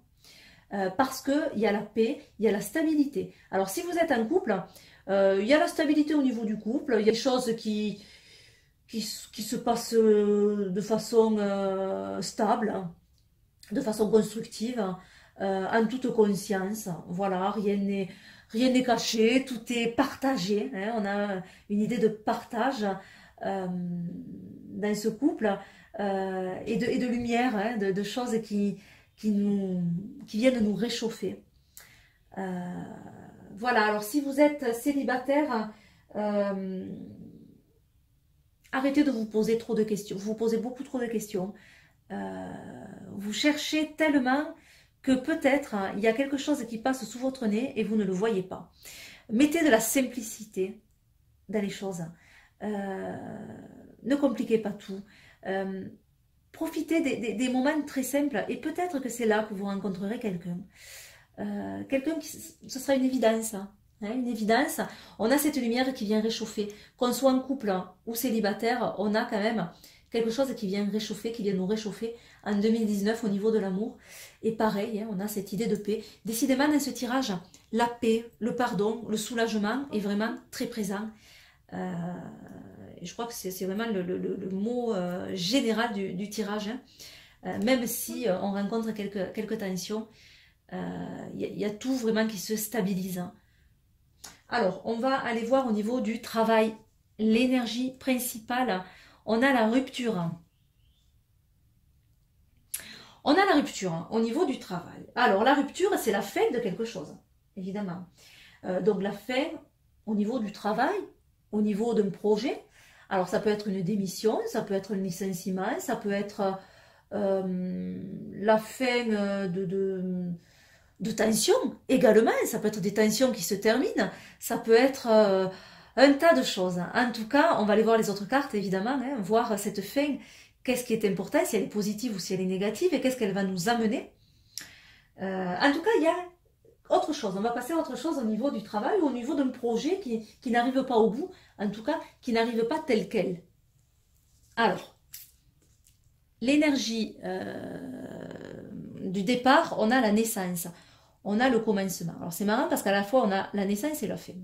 Parce qu'il y a la paix, il y a la stabilité. Alors, si vous êtes en couple, il y a la stabilité au niveau du couple, il y a des choses qui se passent de façon stable, de façon constructive, en toute conscience. Voilà, rien n'est caché, tout est partagé. Hein, on a une idée de partage dans ce couple et de lumière, hein, de choses qui viennent nous réchauffer. Voilà, alors si vous êtes célibataire, arrêtez de vous poser trop de questions. Vous vous posez beaucoup trop de questions. Vous cherchez tellement que peut-être il y a quelque chose qui passe sous votre nez et vous ne le voyez pas. Mettez de la simplicité dans les choses. Ne compliquez pas tout. Profitez des moments très simples et peut-être que c'est là que vous rencontrerez quelqu'un. Quelqu'un qui, ce sera une évidence. Hein, une évidence. On a cette lumière qui vient réchauffer. Qu'on soit en couple ou célibataire, on a quand même quelque chose qui vient réchauffer, qui vient nous réchauffer en 2019 au niveau de l'amour. Et pareil, hein, on a cette idée de paix. Décidément, dans ce tirage, la paix, le pardon, le soulagement est vraiment très présent. Et je crois que c'est vraiment le mot général du tirage. Hein. Même si on rencontre quelques tensions, il y a tout vraiment qui se stabilise. Hein. Alors, on va aller voir au niveau du travail. L'énergie principale, on a la rupture. On a la rupture au niveau du travail. Alors, la rupture, c'est la fin de quelque chose, évidemment. Donc, la fin au niveau du travail, au niveau d'un projet. Alors, ça peut être une démission, ça peut être un licenciement, ça peut être la fin de tensions également. Ça peut être des tensions qui se terminent. Ça peut être un tas de choses. En tout cas, on va aller voir les autres cartes, évidemment, hein, voir cette fin. Qu'est-ce qui est important, si elle est positive ou si elle est négative, et qu'est-ce qu'elle va nous amener. En tout cas, il y a autre chose. On va passer à autre chose au niveau du travail ou au niveau d'un projet qui n'arrive pas au bout, en tout cas, qui n'arrive pas tel quel. Alors, l'énergie du départ, on a la naissance, on a le commencement. Alors, c'est marrant parce qu'à la fois, on a la naissance et la fin.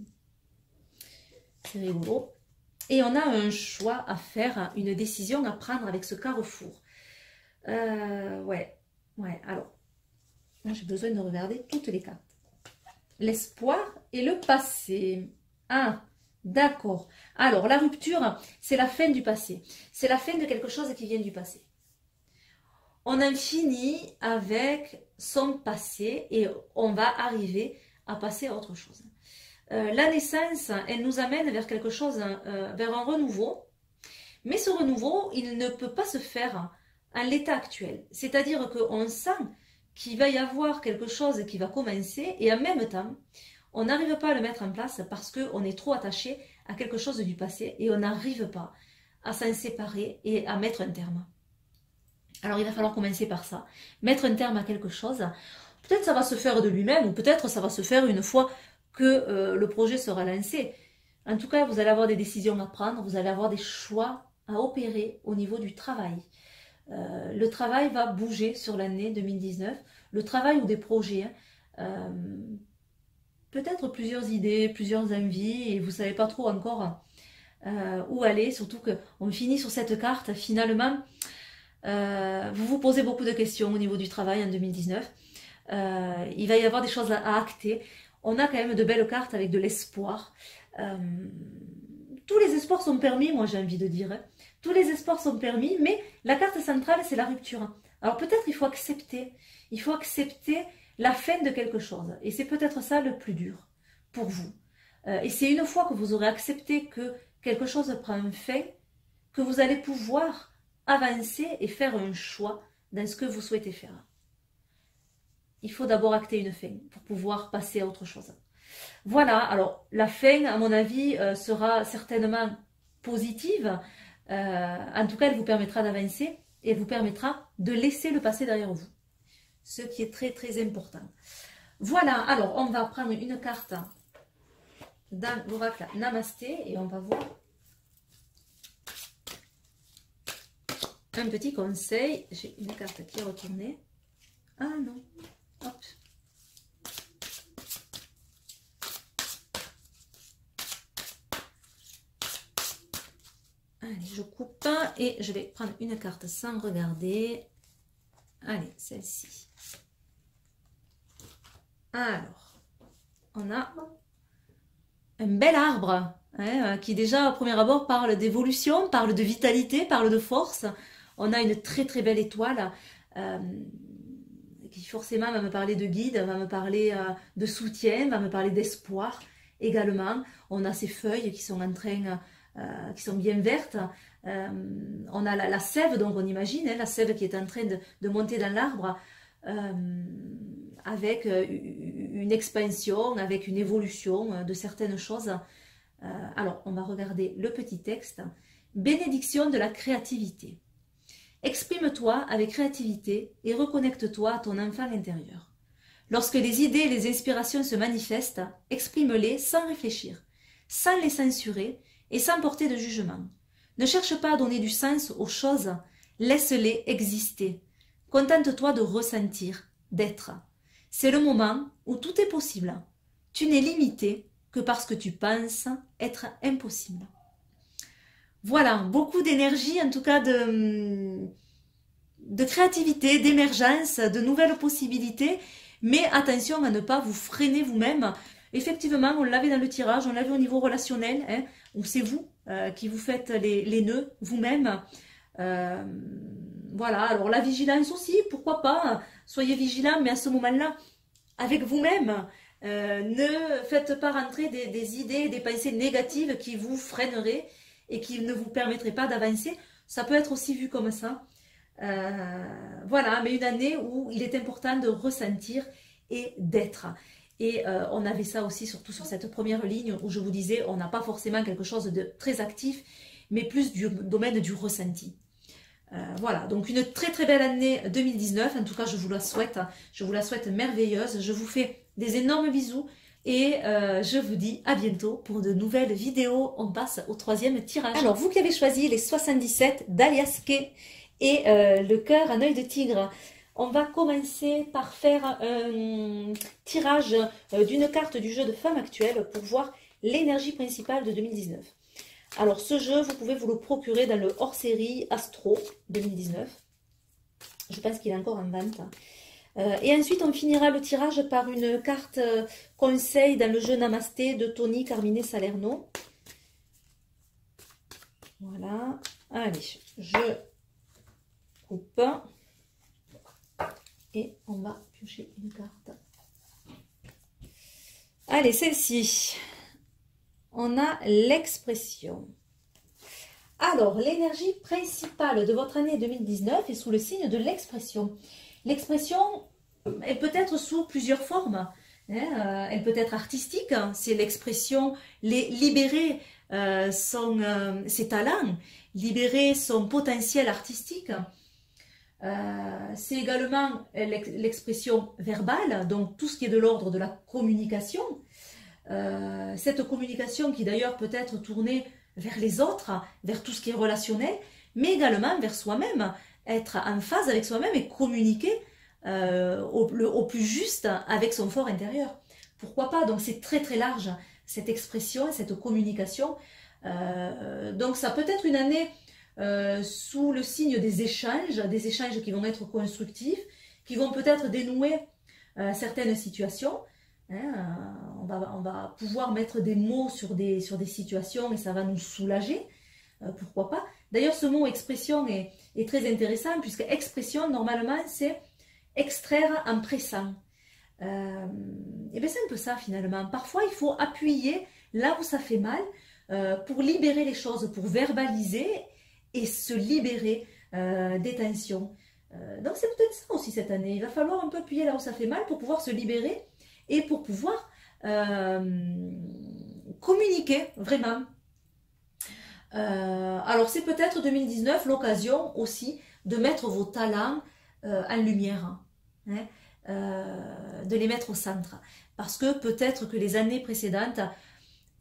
C'est rigolo. Et on a un choix à faire, une décision à prendre avec ce carrefour. Ouais, alors, j'ai besoin de regarder toutes les cartes. L'espoir et le passé. Ah, d'accord. Alors, la rupture, c'est la fin du passé. C'est la fin de quelque chose qui vient du passé. On en finit avec son passé et on va arriver à passer à autre chose. La naissance, elle nous amène vers quelque chose, vers un renouveau. Mais ce renouveau, il ne peut pas se faire en l'état actuel. C'est-à-dire qu'on sent qu'il va y avoir quelque chose qui va commencer et en même temps, on n'arrive pas à le mettre en place parce qu'on est trop attaché à quelque chose du passé et on n'arrive pas à s'en séparer et à mettre un terme. Alors il va falloir commencer par ça, mettre un terme à quelque chose. Peut-être ça va se faire de lui-même ou peut-être ça va se faire une fois que le projet sera lancé. En tout cas, vous allez avoir des décisions à prendre, vous allez avoir des choix à opérer au niveau du travail. Le travail va bouger sur l'année 2019. Le travail ou des projets, peut-être plusieurs idées, plusieurs envies, et vous ne savez pas trop encore où aller, surtout qu'on finit sur cette carte, finalement, vous vous posez beaucoup de questions au niveau du travail en 2019. Il va y avoir des choses à acter. On a quand même de belles cartes avec de l'espoir. Tous les espoirs sont permis, moi j'ai envie de dire. Hein. Tous les espoirs sont permis, mais la carte centrale, c'est la rupture. Alors peut-être il faut accepter la fin de quelque chose. Et c'est peut-être ça le plus dur pour vous. Et c'est une fois que vous aurez accepté que quelque chose prend fin, que vous allez pouvoir avancer et faire un choix dans ce que vous souhaitez faire. Il faut d'abord acter une fin pour pouvoir passer à autre chose. Voilà, alors la fin, à mon avis, sera certainement positive. En tout cas, elle vous permettra d'avancer et elle vous permettra de laisser le passé derrière vous. Ce qui est très très important. Voilà, alors on va prendre une carte dans l'oracle Namasté et on va voir un petit conseil. J'ai une carte qui est retournée. Ah non, hop. Allez, je coupe et je vais prendre une carte sans regarder. Allez, celle-ci. Alors, on a un bel arbre hein, qui déjà au premier abord parle d'évolution, parle de vitalité, parle de force. On a une très très belle étoile qui forcément va me parler de guide, va me parler de soutien, va me parler d'espoir également. On a ces feuilles qui sont en train, qui sont bien vertes. On a la sève, donc on imagine, hein, la sève qui est en train de monter dans l'arbre avec une expansion, avec une évolution de certaines choses. Alors, on va regarder le petit texte. Bénédiction de la créativité. Exprime-toi avec créativité et reconnecte-toi à ton enfant intérieur. Lorsque les idées et les inspirations se manifestent, exprime-les sans réfléchir, sans les censurer et sans porter de jugement. Ne cherche pas à donner du sens aux choses, laisse-les exister. Contente-toi de ressentir, d'être. C'est le moment où tout est possible. Tu n'es limité que parce que tu penses être impossible. Voilà, beaucoup d'énergie, en tout cas de créativité, d'émergence, de nouvelles possibilités. Mais attention à ne pas vous freiner vous-même. Effectivement, on l'avait dans le tirage, on l'avait au niveau relationnel, hein, où c'est vous qui vous faites les nœuds vous-même. Voilà, alors la vigilance aussi, pourquoi pas, soyez vigilants, mais à ce moment-là, avec vous-même, ne faites pas rentrer des idées, des pensées négatives qui vous freineraient et qui ne vous permettraient pas d'avancer. Ça peut être aussi vu comme ça. Voilà, mais une année où il est important de ressentir et d'être. Et on avait ça aussi, surtout sur cette première ligne où je vous disais, on n'a pas forcément quelque chose de très actif, mais plus du domaine du ressenti. Voilà, donc une très très belle année 2019, en tout cas je vous la souhaite merveilleuse, je vous fais des énormes bisous et je vous dis à bientôt pour de nouvelles vidéos. On passe au troisième tirage. Alors vous qui avez choisi les 77 d'Alias Kay et le cœur en œil de tigre, on va commencer par faire un tirage d'une carte du jeu de femme actuelle pour voir l'énergie principale de 2019. Alors ce jeu, vous pouvez vous le procurer dans le hors-série Astro 2019. Je pense qu'il est encore en vente. Et ensuite, on finira le tirage par une carte conseil dans le jeu Namasté de Tony Carmine Salerno. Voilà. Allez, je coupe. Et on va piocher une carte. Allez, celle-ci. On a l'expression. Alors, l'énergie principale de votre année 2019 est sous le signe de l'expression. L'expression, elle peut être sous plusieurs formes. Elle peut être artistique, c'est l'expression, libérer ses talents, libérer son potentiel artistique. C'est également l'expression verbale, donc tout ce qui est de l'ordre de la communication. Cette communication qui d'ailleurs peut être tournée vers les autres, vers tout ce qui est relationnel, mais également vers soi-même, être en phase avec soi-même et communiquer au plus juste avec son fort intérieur. Pourquoi pas? Donc c'est très très large cette expression, cette communication. Donc ça peut être une année sous le signe des échanges qui vont être constructifs, qui vont peut-être dénouer certaines situations. On va pouvoir mettre des mots sur des situations et ça va nous soulager, pourquoi pas. D'ailleurs, ce mot expression est très intéressant puisque expression, normalement, c'est extraire en pressant. Et bien c'est un peu ça finalement. Parfois, il faut appuyer là où ça fait mal, pour libérer les choses, pour verbaliser et se libérer des tensions. Donc c'est peut-être ça aussi cette année. Il va falloir un peu appuyer là où ça fait mal pour pouvoir se libérer et pour pouvoir communiquer vraiment. Alors c'est peut-être 2019 l'occasion aussi de mettre vos talents en lumière, hein, de les mettre au centre. Parce que peut-être que les années précédentes,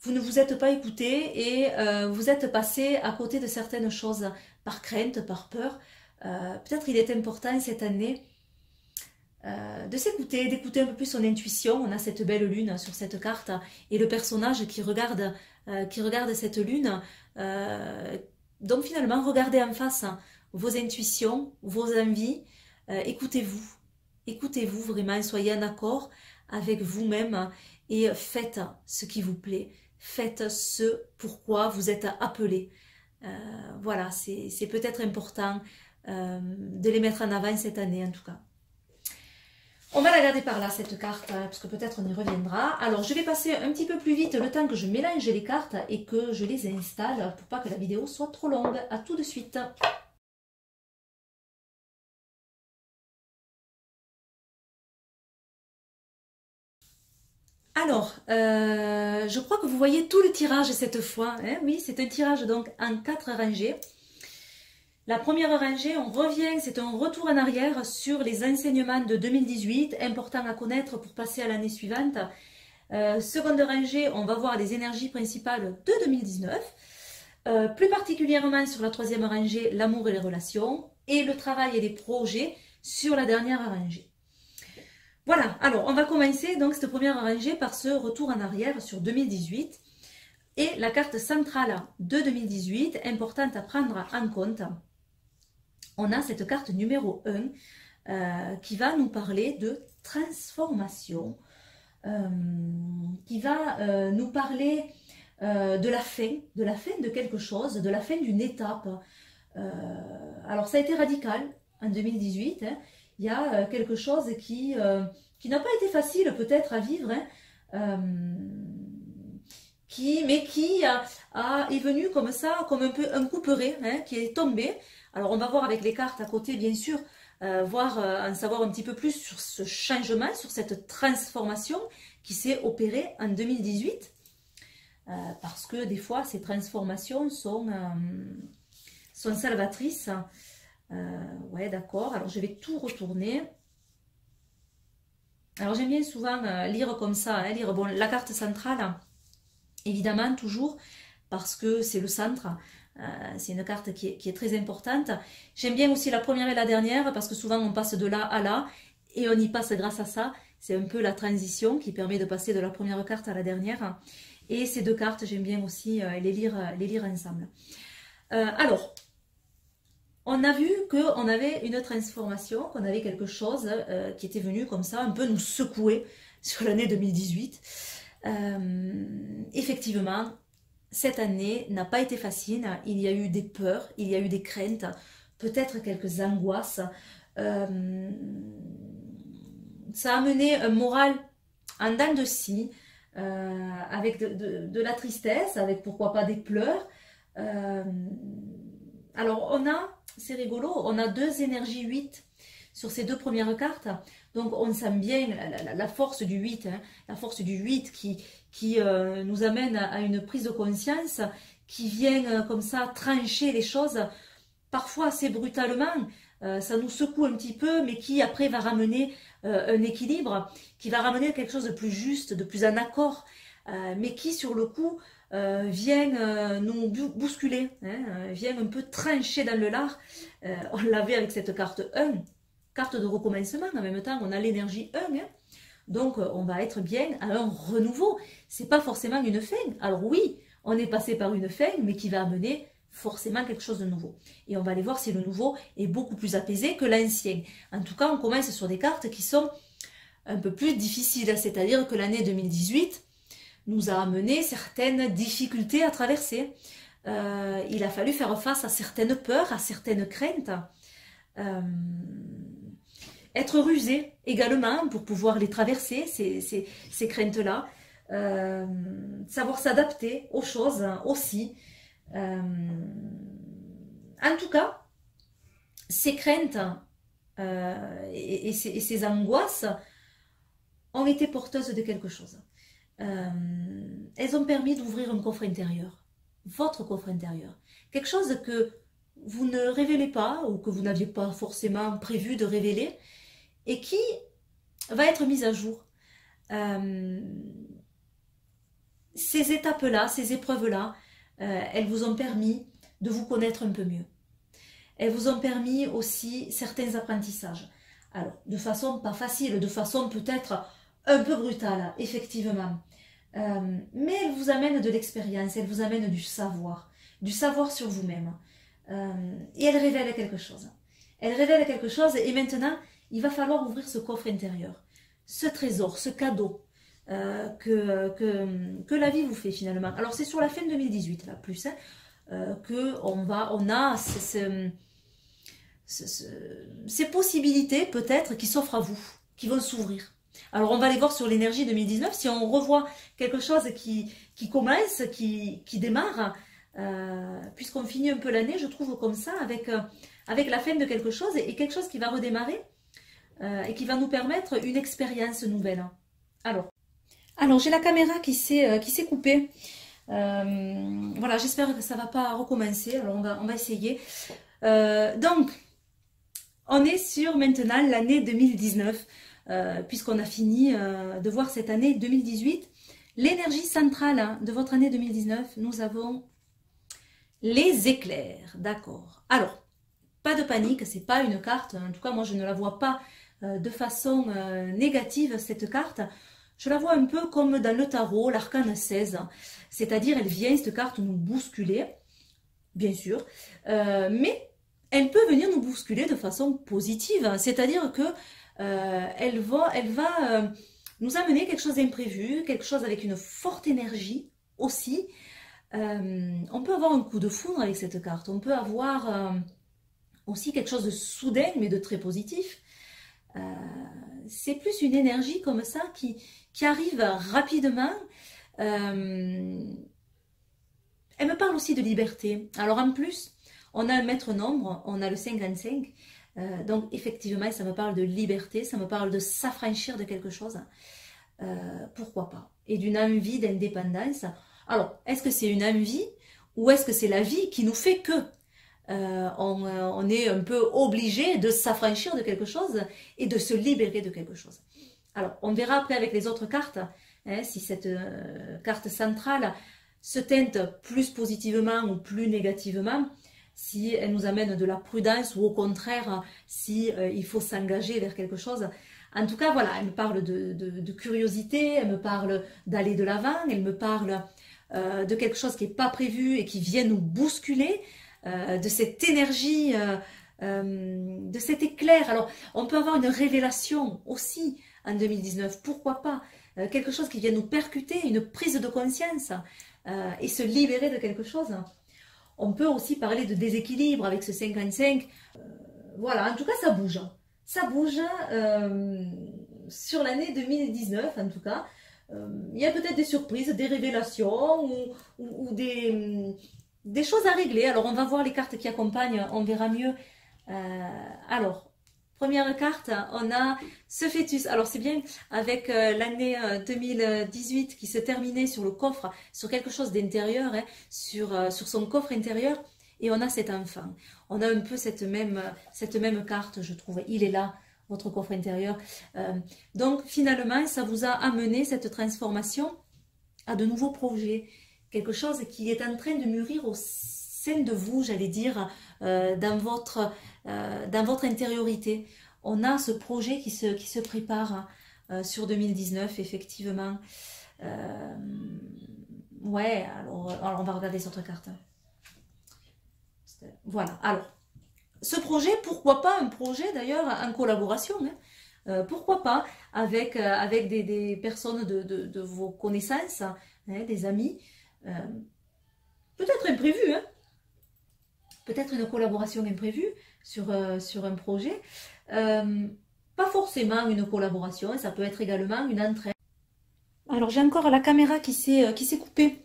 vous ne vous êtes pas écouté et vous êtes passé à côté de certaines choses par crainte, par peur. Peut-être il est important cette année de s'écouter, d'écouter un peu plus son intuition. On a cette belle lune sur cette carte et le personnage qui regarde cette lune. Donc finalement, regardez en face vos intuitions, vos envies. Écoutez-vous. Écoutez-vous vraiment, soyez en accord avec vous-même et faites ce qui vous plaît. Faites ce pourquoi vous êtes appelé. Voilà, c'est peut-être important de les mettre en avant cette année en tout cas. On va la garder par là cette carte, parce que peut-être on y reviendra. Alors je vais passer un petit peu plus vite le temps que je mélange les cartes et que je les installe pour pas que la vidéo soit trop longue. A tout de suite. Alors, je crois que vous voyez tout le tirage cette fois. Hein, oui, c'est un tirage donc en 4 rangées. La première rangée, on revient, c'est un retour en arrière sur les enseignements de 2018, importants à connaître pour passer à l'année suivante. Seconde rangée, on va voir les énergies principales de 2019. Plus particulièrement sur la troisième rangée, l'amour et les relations. Et le travail et les projets sur la dernière rangée. Voilà, alors on va commencer donc cette première rangée par ce retour en arrière sur 2018 et la carte centrale de 2018, importante à prendre en compte. On a cette carte numéro 1 qui va nous parler de transformation, qui va nous parler de la fin de quelque chose, de la fin d'une étape. Alors ça a été radical en 2018, hein. Il y a quelque chose qui n'a pas été facile peut-être à vivre, hein, mais qui est venu comme ça, comme un peu un couperet, hein, qui est tombé. Alors on va voir avec les cartes à côté bien sûr, en savoir un petit peu plus sur ce changement, sur cette transformation qui s'est opérée en 2018. Parce que des fois ces transformations sont salvatrices. Ouais, d'accord. Alors, je vais tout retourner. Alors, j'aime bien souvent lire comme ça, hein, lire bon, la carte centrale, évidemment, toujours, parce que c'est le centre. C'est une carte qui est très importante. J'aime bien aussi la première et la dernière, parce que souvent, on passe de là à là, et on y passe grâce à ça. C'est un peu la transition qui permet de passer de la première carte à la dernière. Et ces deux cartes, j'aime bien aussi les lire ensemble. Alors, on a vu qu'on avait une transformation, qu'on avait quelque chose qui était venu comme ça, un peu nous secouer sur l'année 2018. Effectivement, cette année n'a pas été facile. Il y a eu des peurs, il y a eu des craintes, peut-être quelques angoisses. Ça a amené un moral en dents de scie, avec de la tristesse, avec pourquoi pas des pleurs. Alors on a... C'est rigolo, on a deux énergies 8 sur ces deux premières cartes. Donc on sent bien la force du 8, hein, la force du 8 qui nous amène à une prise de conscience, qui vient comme ça trancher les choses, parfois assez brutalement. Ça nous secoue un petit peu, mais qui après va ramener un équilibre, qui va ramener quelque chose de plus juste, de plus en accord, mais qui sur le coup... vient nous bousculer, hein, vient un peu trancher dans le lard. On l'avait avec cette carte 1, carte de recommencement, en même temps on a l'énergie 1, hein, donc on va être bien à un renouveau. C'est pas forcément une fin, alors oui, on est passé par une fin, mais qui va amener forcément quelque chose de nouveau. Et on va aller voir si le nouveau est beaucoup plus apaisé que l'ancien. En tout cas, on commence sur des cartes qui sont un peu plus difficiles, c'est-à-dire que l'année 2018 nous a amené certaines difficultés à traverser. Il a fallu faire face à certaines peurs, à certaines craintes. Être rusé également pour pouvoir les traverser, ces craintes-là. savoir s'adapter aux choses aussi. En tout cas, ces craintes et ces angoisses ont été porteuses de quelque chose. Elles ont permis d'ouvrir un coffre intérieur, votre coffre intérieur. Quelque chose que vous ne révélez pas ou que vous n'aviez pas forcément prévu de révéler et qui va être mise à jour. Ces étapes-là, ces épreuves-là, elles vous ont permis de vous connaître un peu mieux. Elles vous ont permis aussi certains apprentissages. Alors, de façon pas facile, de façon peut-être un peu brutale, effectivement. Mais elles vous amènent de l'expérience, elles vous amènent du savoir sur vous-même. Et elles révèlent quelque chose. Elles révèlent quelque chose et maintenant, il va falloir ouvrir ce coffre intérieur, ce trésor, ce cadeau que la vie vous fait finalement. Alors, c'est sur la fin 2018, là, plus, on a ces possibilités peut-être qui s'offrent à vous, qui vont s'ouvrir. Alors on va les voir sur l'énergie 2019, si on revoit quelque chose qui commence, qui démarre, puisqu'on finit un peu l'année, je trouve comme ça, avec la fin de quelque chose, et quelque chose qui va redémarrer, et qui va nous permettre une expérience nouvelle. Alors j'ai la caméra qui s'est coupée. Voilà, j'espère que ça ne va pas recommencer, alors on va essayer. Donc, on est sur maintenant l'année 2019, puisqu'on a fini de voir cette année 2018. L'énergie centrale de votre année 2019, nous avons les éclairs, d'accord. Alors, pas de panique, c'est pas une carte, en tout cas moi je ne la vois pas de façon négative cette carte. Je la vois un peu comme dans le tarot, l'arcane 16, c'est-à-dire elle vient, cette carte, nous bousculer, bien sûr, mais elle peut venir nous bousculer de façon positive, c'est-à-dire que elle va nous amener quelque chose d'imprévu, quelque chose avec une forte énergie aussi. On peut avoir un coup de foudre avec cette carte, on peut avoir aussi quelque chose de soudain, mais de très positif. C'est plus une énergie comme ça qui arrive rapidement. Elle me parle aussi de liberté. Alors en plus, on a un maître nombre, on a le 55. Donc effectivement, ça me parle de liberté, ça me parle de s'affranchir de quelque chose. Pourquoi pas? Et d'une envie d'indépendance. Alors, est-ce que c'est une envie ou est-ce que c'est la vie qui nous fait que on est un peu obligé de s'affranchir de quelque chose et de se libérer de quelque chose? Alors, on verra après avec les autres cartes, hein, si cette carte centrale se teinte plus positivement ou plus négativement, si elle nous amène de la prudence ou au contraire, si il faut s'engager vers quelque chose. En tout cas, voilà, elle me parle de curiosité, elle me parle d'aller de l'avant, elle me parle de quelque chose qui n'est pas prévu et qui vient nous bousculer, de cette énergie, de cet éclair. Alors, on peut avoir une révélation aussi en 2019, pourquoi pas, quelque chose qui vient nous percuter, une prise de conscience et se libérer de quelque chose. On peut aussi parler de déséquilibre avec ce 55. Voilà, en tout cas, ça bouge. Ça bouge sur l'année 2019, en tout cas. Il y a peut-être des surprises, des révélations ou des choses à régler. Alors, on va voir les cartes qui accompagnent, on verra mieux. Alors, première carte, on a ce fœtus. Alors, c'est bien avec l'année 2018 qui se terminait sur le coffre, sur quelque chose d'intérieur, hein, sur son coffre intérieur. Et on a cet enfant. On a un peu cette même carte, je trouve. Il est là, votre coffre intérieur. Donc, finalement, ça vous a amené cette transformation à de nouveaux projets. Quelque chose qui est en train de mûrir au sein de vous, j'allais dire, dans votre intériorité. On a ce projet qui se prépare sur 2019, effectivement. Ouais, alors on va regarder cette autre carte. Voilà, alors, ce projet, pourquoi pas un projet d'ailleurs en collaboration, hein, pourquoi pas avec des personnes de vos connaissances, hein, des amis, peut-être imprévu, hein, peut-être une collaboration imprévue sur un projet, pas forcément une collaboration, ça peut être également une entraide. Alors j'ai encore la caméra qui s'est coupée.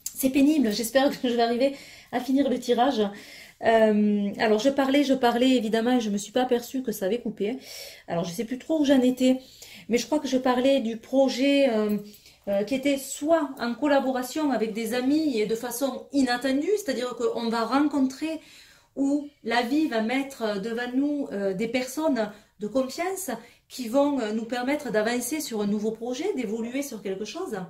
C'est pénible, j'espère que je vais arriver à finir le tirage. Alors je parlais évidemment et je me suis pas aperçue que ça avait coupé. Alors je sais plus trop où j'en étais, mais je crois que je parlais du projet qui était soit en collaboration avec des amis et de façon inattendue, c'est-à-dire qu'on va rencontrer ou la vie va mettre devant nous des personnes de confiance qui vont nous permettre d'avancer sur un nouveau projet, d'évoluer sur quelque chose.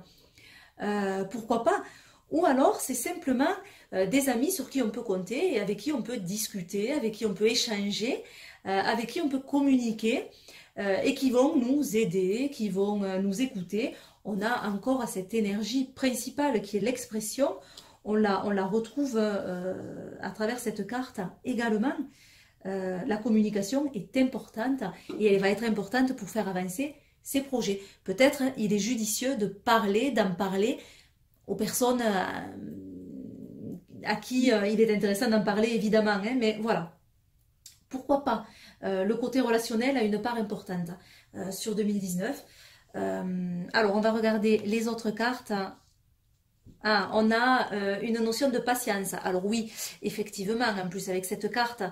Pourquoi pas? Ou alors c'est simplement des amis sur qui on peut compter et avec qui on peut discuter, avec qui on peut échanger, avec qui on peut communiquer et qui vont nous aider, qui vont nous écouter. On a encore cette énergie principale qui est l'expression. On la retrouve à travers cette carte également. La communication est importante et elle va être importante pour faire avancer ces projets. Peut-être il est judicieux de parler, d'en parler aux personnes à qui il est intéressant d'en parler évidemment, hein, mais voilà. Pourquoi pas? Le côté relationnel a une part importante sur 2019. Alors on va regarder les autres cartes. Ah, on a une notion de patience. Alors oui, effectivement, en plus avec cette carte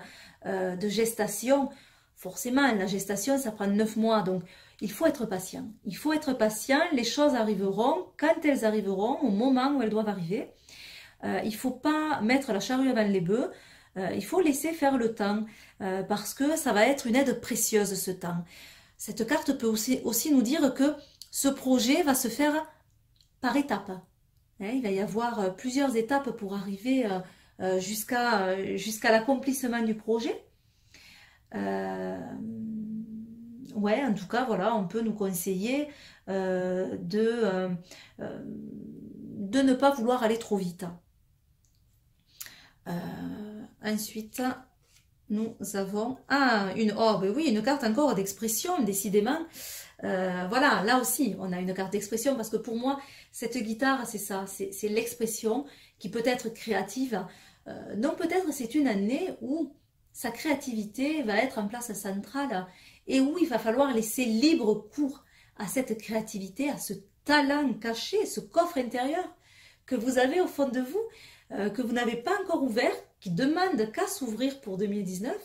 de gestation, forcément, la gestation, ça prend 9 mois. Donc, il faut être patient. Il faut être patient. Les choses arriveront quand elles arriveront, au moment où elles doivent arriver. Il ne faut pas mettre la charrue avant les bœufs. Il faut laisser faire le temps parce que ça va être une aide précieuse, ce temps. Cette carte peut aussi nous dire que ce projet va se faire par étapes. Il va y avoir plusieurs étapes pour arriver jusqu'à l'accomplissement du projet. Ouais, en tout cas, voilà, on peut nous conseiller de ne pas vouloir aller trop vite. Ensuite, nous avons une carte encore d'expression, décidément. Voilà, là aussi, on a une carte d'expression parce que pour moi, cette guitare, c'est ça, c'est l'expression qui peut être créative. Donc peut-être c'est une année où sa créativité va être en place centrale et où il va falloir laisser libre cours à cette créativité, à ce talent caché, ce coffre intérieur que vous avez au fond de vous, que vous n'avez pas encore ouvert, qui demande qu'à s'ouvrir pour 2019.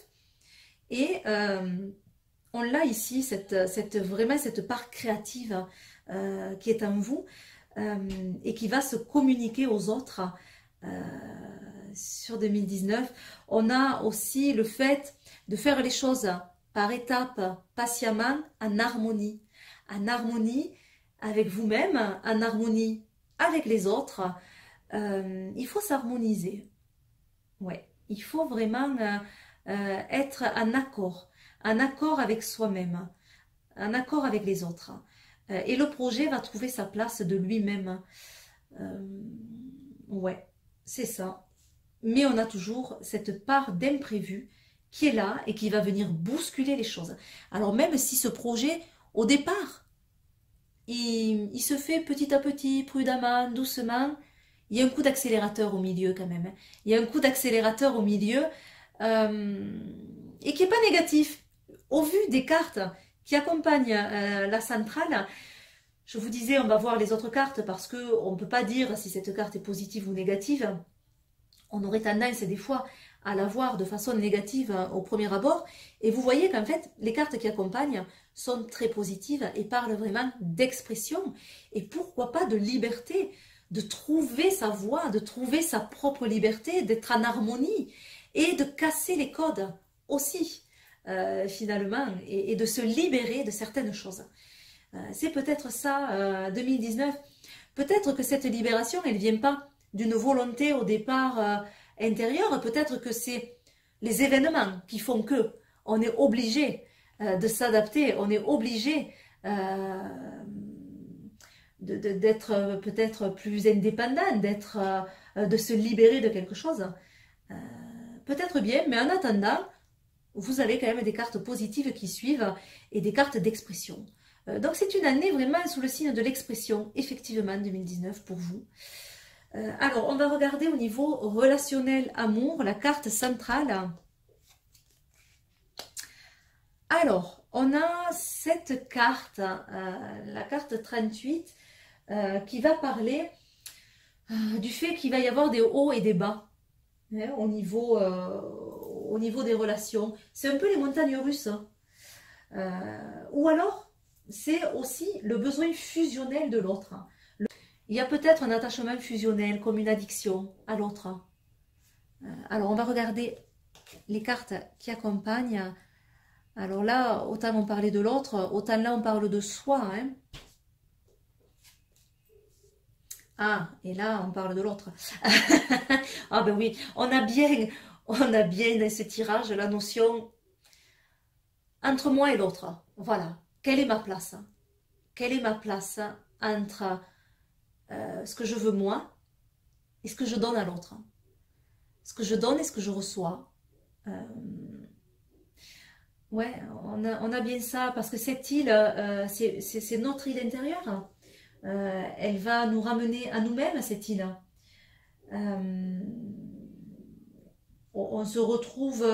Et on l'a ici, vraiment cette part créative qui est en vous et qui va se communiquer aux autres sur 2019. On a aussi le fait de faire les choses par étapes, patiemment, en harmonie avec vous-même, en harmonie avec les autres. Il faut s'harmoniser. Ouais, il faut vraiment être en accord avec soi-même, en accord avec les autres. Et le projet va trouver sa place de lui-même. Ouais, c'est ça. Mais on a toujours cette part d'imprévu qui est là et qui va venir bousculer les choses. Alors même si ce projet, au départ, il se fait petit à petit, prudemment, doucement, il y a un coup d'accélérateur au milieu quand même. Il y a un coup d'accélérateur au milieu et qui n'est pas négatif. Au vu des cartes qui accompagnent la centrale, je vous disais, on va voir les autres cartes parce qu'on ne peut pas dire si cette carte est positive ou négative. On aurait tendance des fois à la voir de façon négative au premier abord. Et vous voyez qu'en fait, les cartes qui accompagnent sont très positives et parlent vraiment d'expression. Et pourquoi pas de liberté, de trouver sa voix, de trouver sa propre liberté, d'être en harmonie et de casser les codes aussi, finalement, et de se libérer de certaines choses. C'est peut-être ça, 2019. Peut-être que cette libération, elle ne vient pas d'une volonté au départ intérieure. Peut-être que c'est les événements qui font que on est obligé de s'adapter, on est obligé d'être peut-être plus indépendant, de se libérer de quelque chose. Peut-être bien, mais en attendant, vous avez quand même des cartes positives qui suivent et des cartes d'expression. Donc c'est une année vraiment sous le signe de l'expression, effectivement, 2019 pour vous. Alors, on va regarder au niveau relationnel amour, la carte centrale. Alors, on a cette carte, la carte 38, qui va parler du fait qu'il va y avoir des hauts et des bas, hein, au niveau des relations. C'est un peu les montagnes russes, hein. Ou alors, c'est aussi le besoin fusionnel de l'autre. Il y a peut-être un attachement fusionnel, comme une addiction à l'autre. Alors, on va regarder les cartes qui accompagnent. Alors là, autant on parlait de l'autre, autant là, on parle de soi, hein. Ah, et là, on parle de l'autre. Ah ben oui, on a bien dans ce tirage la notion entre moi et l'autre. Voilà, quelle est ma place? Quelle est ma place entre ce que je veux moi et ce que je donne à l'autre? Ce que je donne et ce que je reçois. Ouais, on a bien ça, parce que cette île, c'est notre île intérieure. Elle va nous ramener à nous-mêmes, cette île. On se retrouve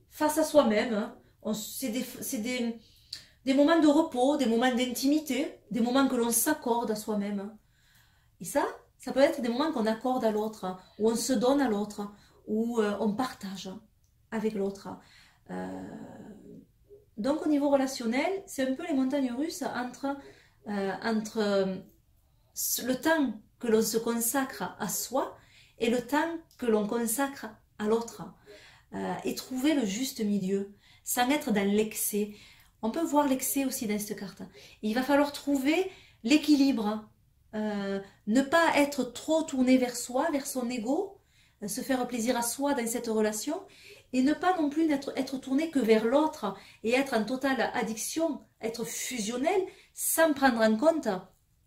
face à soi-même, hein. C'est des moments de repos, des moments d'intimité, des moments que l'on s'accorde à soi-même. Et ça peut être des moments qu'on accorde à l'autre, où on se donne à l'autre, où on partage avec l'autre. Donc au niveau relationnel, c'est un peu les montagnes russes entre le temps que l'on se consacre à soi et le temps que l'on consacre à l'autre. Et trouver le juste milieu, sans être dans l'excès. On peut voir l'excès aussi dans cette carte. Il va falloir trouver l'équilibre. Ne pas être trop tourné vers soi, vers son ego, se faire plaisir à soi dans cette relation, et ne pas non plus être tourné que vers l'autre et être en totale addiction, être fusionnel sans prendre en compte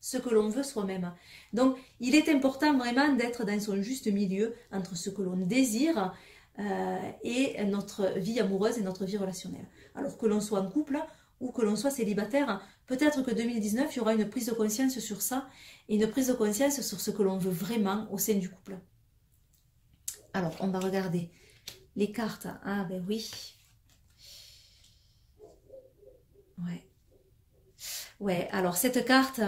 ce que l'on veut soi-même. Donc il est important vraiment d'être dans son juste milieu entre ce que l'on désire et notre vie amoureuse et notre vie relationnelle. Alors que l'on soit en couple ou que l'on soit célibataire, peut-être que 2019, il y aura une prise de conscience sur ça et une prise de conscience sur ce que l'on veut vraiment au sein du couple. Alors, on va regarder les cartes. Ah ben oui. Ouais. Ouais, alors cette carte,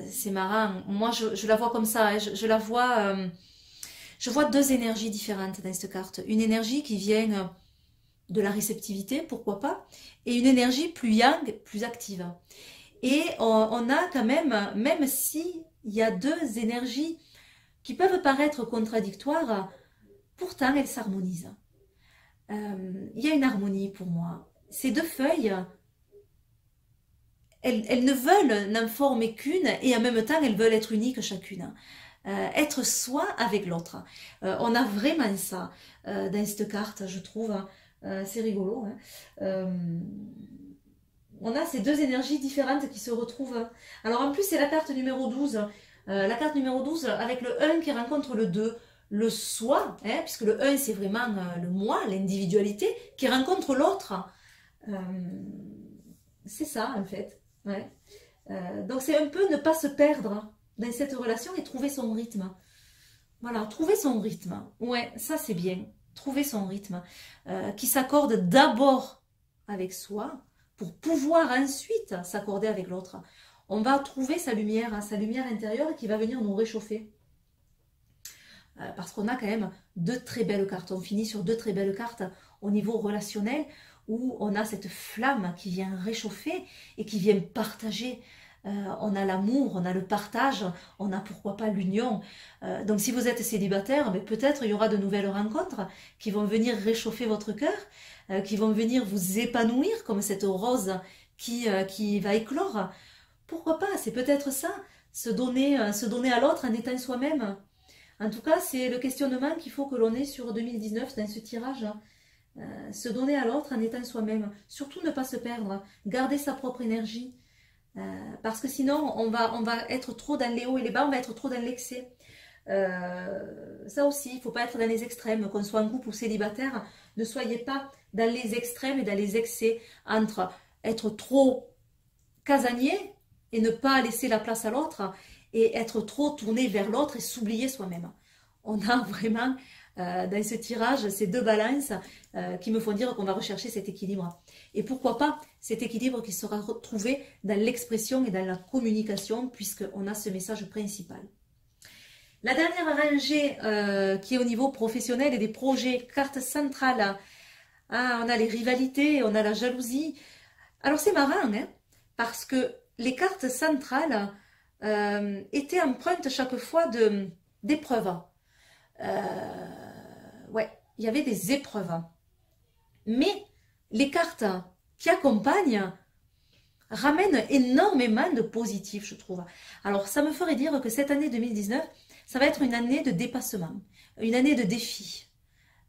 c'est marrant. Moi, je la vois comme ça, hein. Je la vois... je vois deux énergies différentes dans cette carte. Une énergie qui vient de la réceptivité, pourquoi pas, et une énergie plus yang, plus active. Et on a quand même si il y a deux énergies qui peuvent paraître contradictoires, pourtant elles s'harmonisent. Il y a une harmonie pour moi. Ces deux feuilles, elles ne veulent n'en former qu'une et en même temps elles veulent être uniques chacune. Être soi avec l'autre. On a vraiment ça dans cette carte, je trouve. C'est rigolo, hein. On a ces deux énergies différentes qui se retrouvent. Alors en plus, c'est la carte numéro 12. La carte numéro 12 avec le 1 qui rencontre le 2. Le soi, hein, puisque le 1 c'est vraiment le moi, l'individualité, qui rencontre l'autre. C'est ça en fait. Ouais. Donc c'est un peu ne pas se perdre dans cette relation et trouver son rythme. Voilà, trouver son rythme. Ouais, ça c'est bien. Trouver son rythme. Qui s'accorde d'abord avec soi pour pouvoir ensuite s'accorder avec l'autre. On va trouver sa lumière intérieure qui va venir nous réchauffer. Parce qu'on a quand même deux très belles cartes. On finit sur deux très belles cartes au niveau relationnel où on a cette flamme qui vient réchauffer et qui vient partager. On a l'amour, on a le partage, on a pourquoi pas l'union. Donc si vous êtes célibataire, peut-être il y aura de nouvelles rencontres qui vont venir réchauffer votre cœur, qui vont venir vous épanouir comme cette rose qui va éclore. Pourquoi pas? C'est peut-être ça, se donner à l'autre en étant soi-même. En tout cas, c'est le questionnement qu'il faut que l'on ait sur 2019 dans ce tirage. Se donner à l'autre en étant soi-même. Surtout ne pas se perdre. Garder sa propre énergie. Parce que sinon, on va être trop dans les hauts et les bas, on va être trop dans l'excès. Ça aussi, il ne faut pas être dans les extrêmes. Qu'on soit en couple ou célibataire, ne soyez pas dans les extrêmes et dans les excès. Entre être trop casanier et ne pas laisser la place à l'autre. Et être trop tourné vers l'autre et s'oublier soi-même. On a vraiment dans ce tirage, ces deux balances qui me font dire qu'on va rechercher cet équilibre. Et pourquoi pas cet équilibre qui sera retrouvé dans l'expression et dans la communication, puisqu'on a ce message principal. La dernière rangée qui est au niveau professionnel et des projets, carte centrale, ah, on a les rivalités, on a la jalousie. Alors c'est marrant, hein, parce que les cartes centrales étaient empreintes chaque fois d'épreuves. Ouais, il y avait des épreuves. Mais les cartes qui accompagnent ramènent énormément de positif, je trouve. Alors, ça me ferait dire que cette année 2019, ça va être une année de dépassement, une année de défi,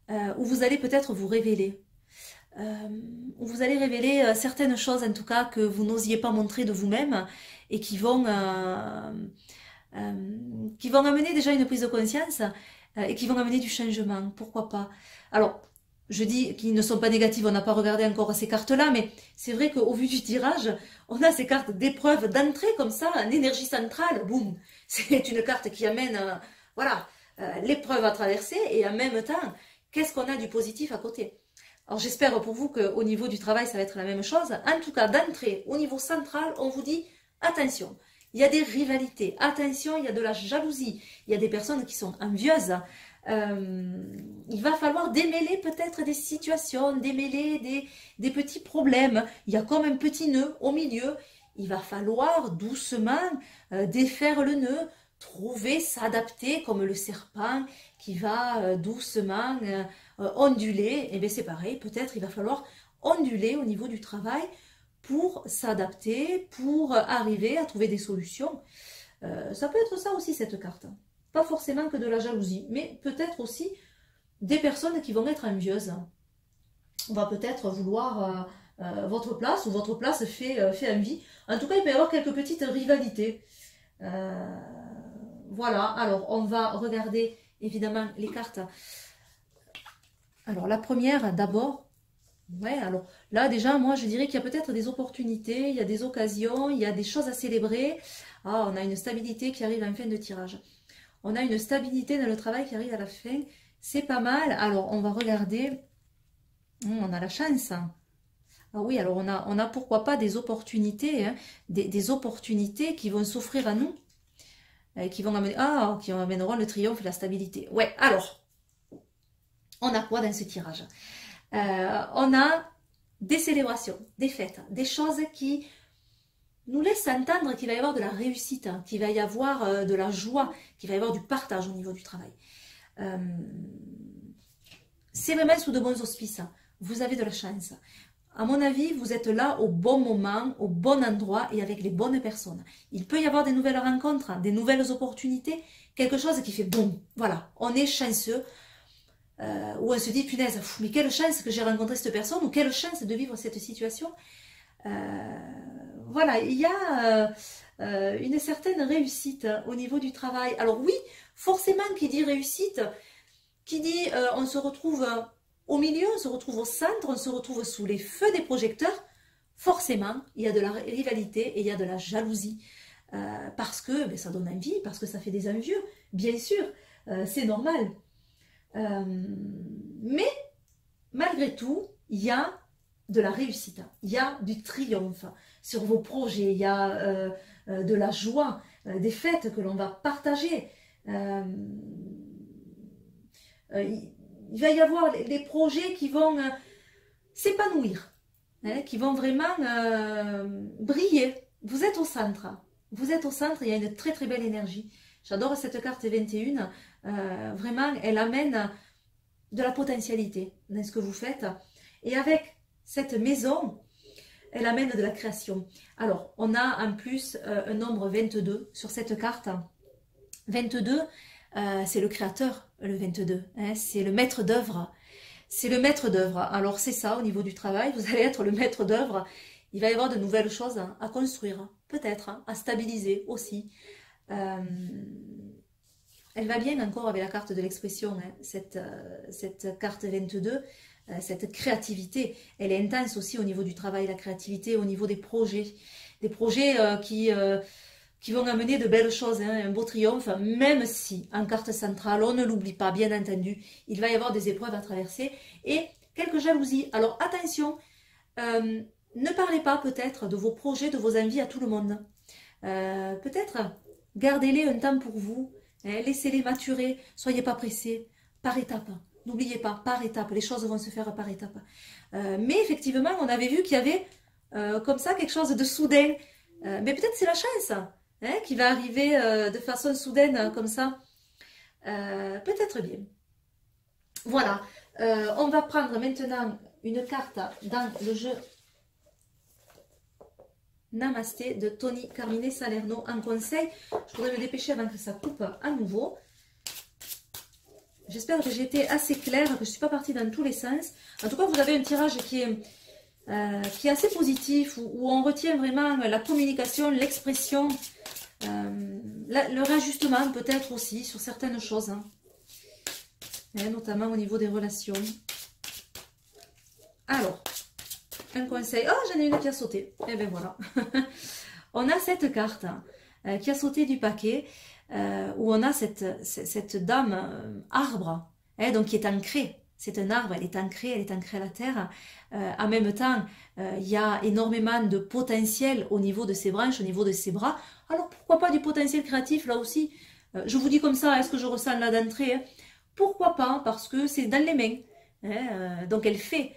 où vous allez peut-être vous révéler. Où vous allez révéler certaines choses, en tout cas, que vous n'osiez pas montrer de vous-même et qui vont amener déjà une prise de conscience et qui vont amener du changement. Pourquoi pas? Alors, je dis qu'ils ne sont pas négatifs, on n'a pas regardé encore ces cartes-là, mais c'est vrai qu'au vu du tirage, on a ces cartes d'épreuve, d'entrée comme ça, en énergie centrale, boum. C'est une carte qui amène, voilà, l'épreuve à traverser et en même temps, qu'est-ce qu'on a du positif à côté? Alors j'espère pour vous qu'au niveau du travail, ça va être la même chose. En tout cas, d'entrée, au niveau central, on vous dit, attention, il y a des rivalités, attention, il y a de la jalousie, il y a des personnes qui sont envieuses. Il va falloir démêler peut-être des situations, démêler des petits problèmes. Il y a comme un petit nœud au milieu. Il va falloir doucement défaire le nœud, trouver, s'adapter comme le serpent qui va doucement onduler. Et bien c'est pareil, peut-être il va falloir onduler au niveau du travail pour s'adapter, pour arriver à trouver des solutions. Ça peut être ça aussi cette carte. Pas forcément que de la jalousie, mais peut-être aussi des personnes qui vont être envieuses. On va peut-être vouloir votre place ou votre place fait envie. En tout cas, il peut y avoir quelques petites rivalités. Voilà, alors on va regarder évidemment les cartes. Alors la première d'abord. Ouais, alors là déjà, moi je dirais qu'il y a peut-être des opportunités, il y a des occasions, il y a des choses à célébrer. Ah, on a une stabilité qui arrive en fin de tirage. On a une stabilité dans le travail qui arrive à la fin. C'est pas mal. Alors, on va regarder. On a la chance. Ah oui, alors on a pourquoi pas des opportunités. Hein, des opportunités qui vont s'offrir à nous. Qui vont amener, qui amèneront le triomphe et la stabilité. Ouais, alors. On a quoi dans ce tirage? On a des célébrations, des fêtes, des choses qui nous laisse entendre qu'il va y avoir de la réussite, hein, qu'il va y avoir de la joie, qu'il va y avoir du partage au niveau du travail. C'est vraiment sous de bons auspices. Vous avez de la chance. À mon avis, vous êtes là au bon moment, au bon endroit et avec les bonnes personnes. Il peut y avoir des nouvelles rencontres, des nouvelles opportunités, quelque chose qui fait boum. Voilà, on est chanceux. Où on se dit, punaise, mais quelle chance que j'ai rencontré cette personne ou quelle chance de vivre cette situation. Voilà, il y a une certaine réussite au niveau du travail. Alors oui, forcément, qui dit réussite, qui dit on se retrouve au milieu, on se retrouve au centre, on se retrouve sous les feux des projecteurs, forcément, il y a de la rivalité et il y a de la jalousie. Parce que ça donne envie, parce que ça fait des envieux, bien sûr, c'est normal. Mais malgré tout, il y a de la réussite, il y a du triomphe sur vos projets, il y a de la joie, des fêtes que l'on va partager. Il va y avoir des projets qui vont s'épanouir, hein, qui vont vraiment briller. Vous êtes au centre. Vous êtes au centre, il y a une très très belle énergie. J'adore cette carte 21. Vraiment, elle amène de la potentialité dans ce que vous faites. Et avec cette maison, elle amène de la création. Alors, on a en plus un nombre 22 sur cette carte. 22, c'est le créateur, le 22. Hein, c'est le maître d'œuvre. C'est le maître d'œuvre. Alors, c'est ça, au niveau du travail, vous allez être le maître d'œuvre. Il va y avoir de nouvelles choses à construire, peut-être, à stabiliser aussi. Elle va bien encore avec la carte de l'expression, hein, cette carte 22, cette créativité. Elle est intense aussi au niveau du travail, la créativité, au niveau des projets. Des projets qui qui vont amener de belles choses, hein, un beau triomphe, même si en carte centrale, on ne l'oublie pas, bien entendu, il va y avoir des épreuves à traverser et quelques jalousies. Alors attention, ne parlez pas peut-être de vos projets, de vos envies à tout le monde. Peut-être gardez-les un temps pour vous, hein, laissez-les maturer, soyez pas pressés, par étapes. N'oubliez pas, par étapes, les choses vont se faire par étapes. Mais effectivement, on avait vu qu'il y avait comme ça quelque chose de soudain. Mais peut-être c'est la chance, hein, qui va arriver de façon soudaine comme ça. Peut-être bien. Voilà, on va prendre maintenant une carte dans le jeu Namasté de Tony Carmine Salerno en conseil. Je voudrais me dépêcher avant que ça coupe à nouveau. J'espère que j'ai été assez claire, que je ne suis pas partie dans tous les sens. En tout cas, vous avez un tirage qui est assez positif, où on retient vraiment la communication, l'expression, le réajustement peut-être aussi sur certaines choses, hein. Et notamment au niveau des relations. Alors, un conseil. Oh, j'en ai une qui a sauté. Et bien voilà. On a cette carte qui a sauté du paquet. Où on a cette dame arbre, hein, donc qui est ancrée. C'est un arbre, elle est ancrée à la terre. En même temps, il y a énormément de potentiel au niveau de ses branches, au niveau de ses bras. Alors pourquoi pas du potentiel créatif là aussi? Je vous dis comme ça, est-ce que je ressens là d'entrée, hein? Pourquoi pas? Parce que c'est dans les mains, hein, donc elle fait.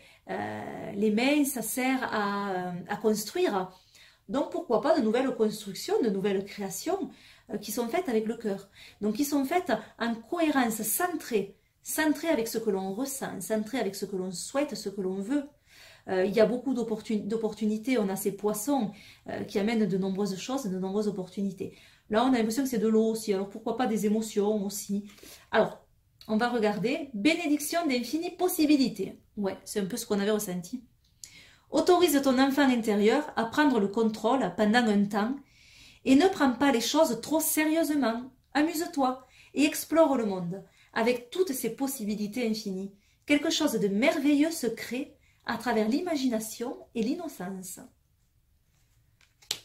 Les mains, ça sert à construire. Donc pourquoi pas de nouvelles constructions, de nouvelles créations qui sont faites avec le cœur. Donc qui sont faites en cohérence, centrées avec ce que l'on ressent, centrées avec ce que l'on souhaite, ce que l'on veut. Il y a beaucoup d'opportunités, on a ces poissons qui amènent de nombreuses choses, de nombreuses opportunités. Là on a l'impression que c'est de l'eau aussi, alors pourquoi pas des émotions aussi. Alors, on va regarder, bénédiction d'infinies possibilités. Ouais, c'est un peu ce qu'on avait ressenti. Autorise ton enfant intérieur à prendre le contrôle pendant un temps et ne prends pas les choses trop sérieusement. Amuse-toi et explore le monde avec toutes ses possibilités infinies. Quelque chose de merveilleux se crée à travers l'imagination et l'innocence.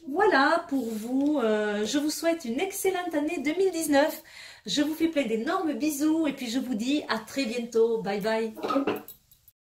Voilà pour vous. Je vous souhaite une excellente année 2019. Je vous fais plein d'énormes bisous et puis je vous dis à très bientôt. Bye bye.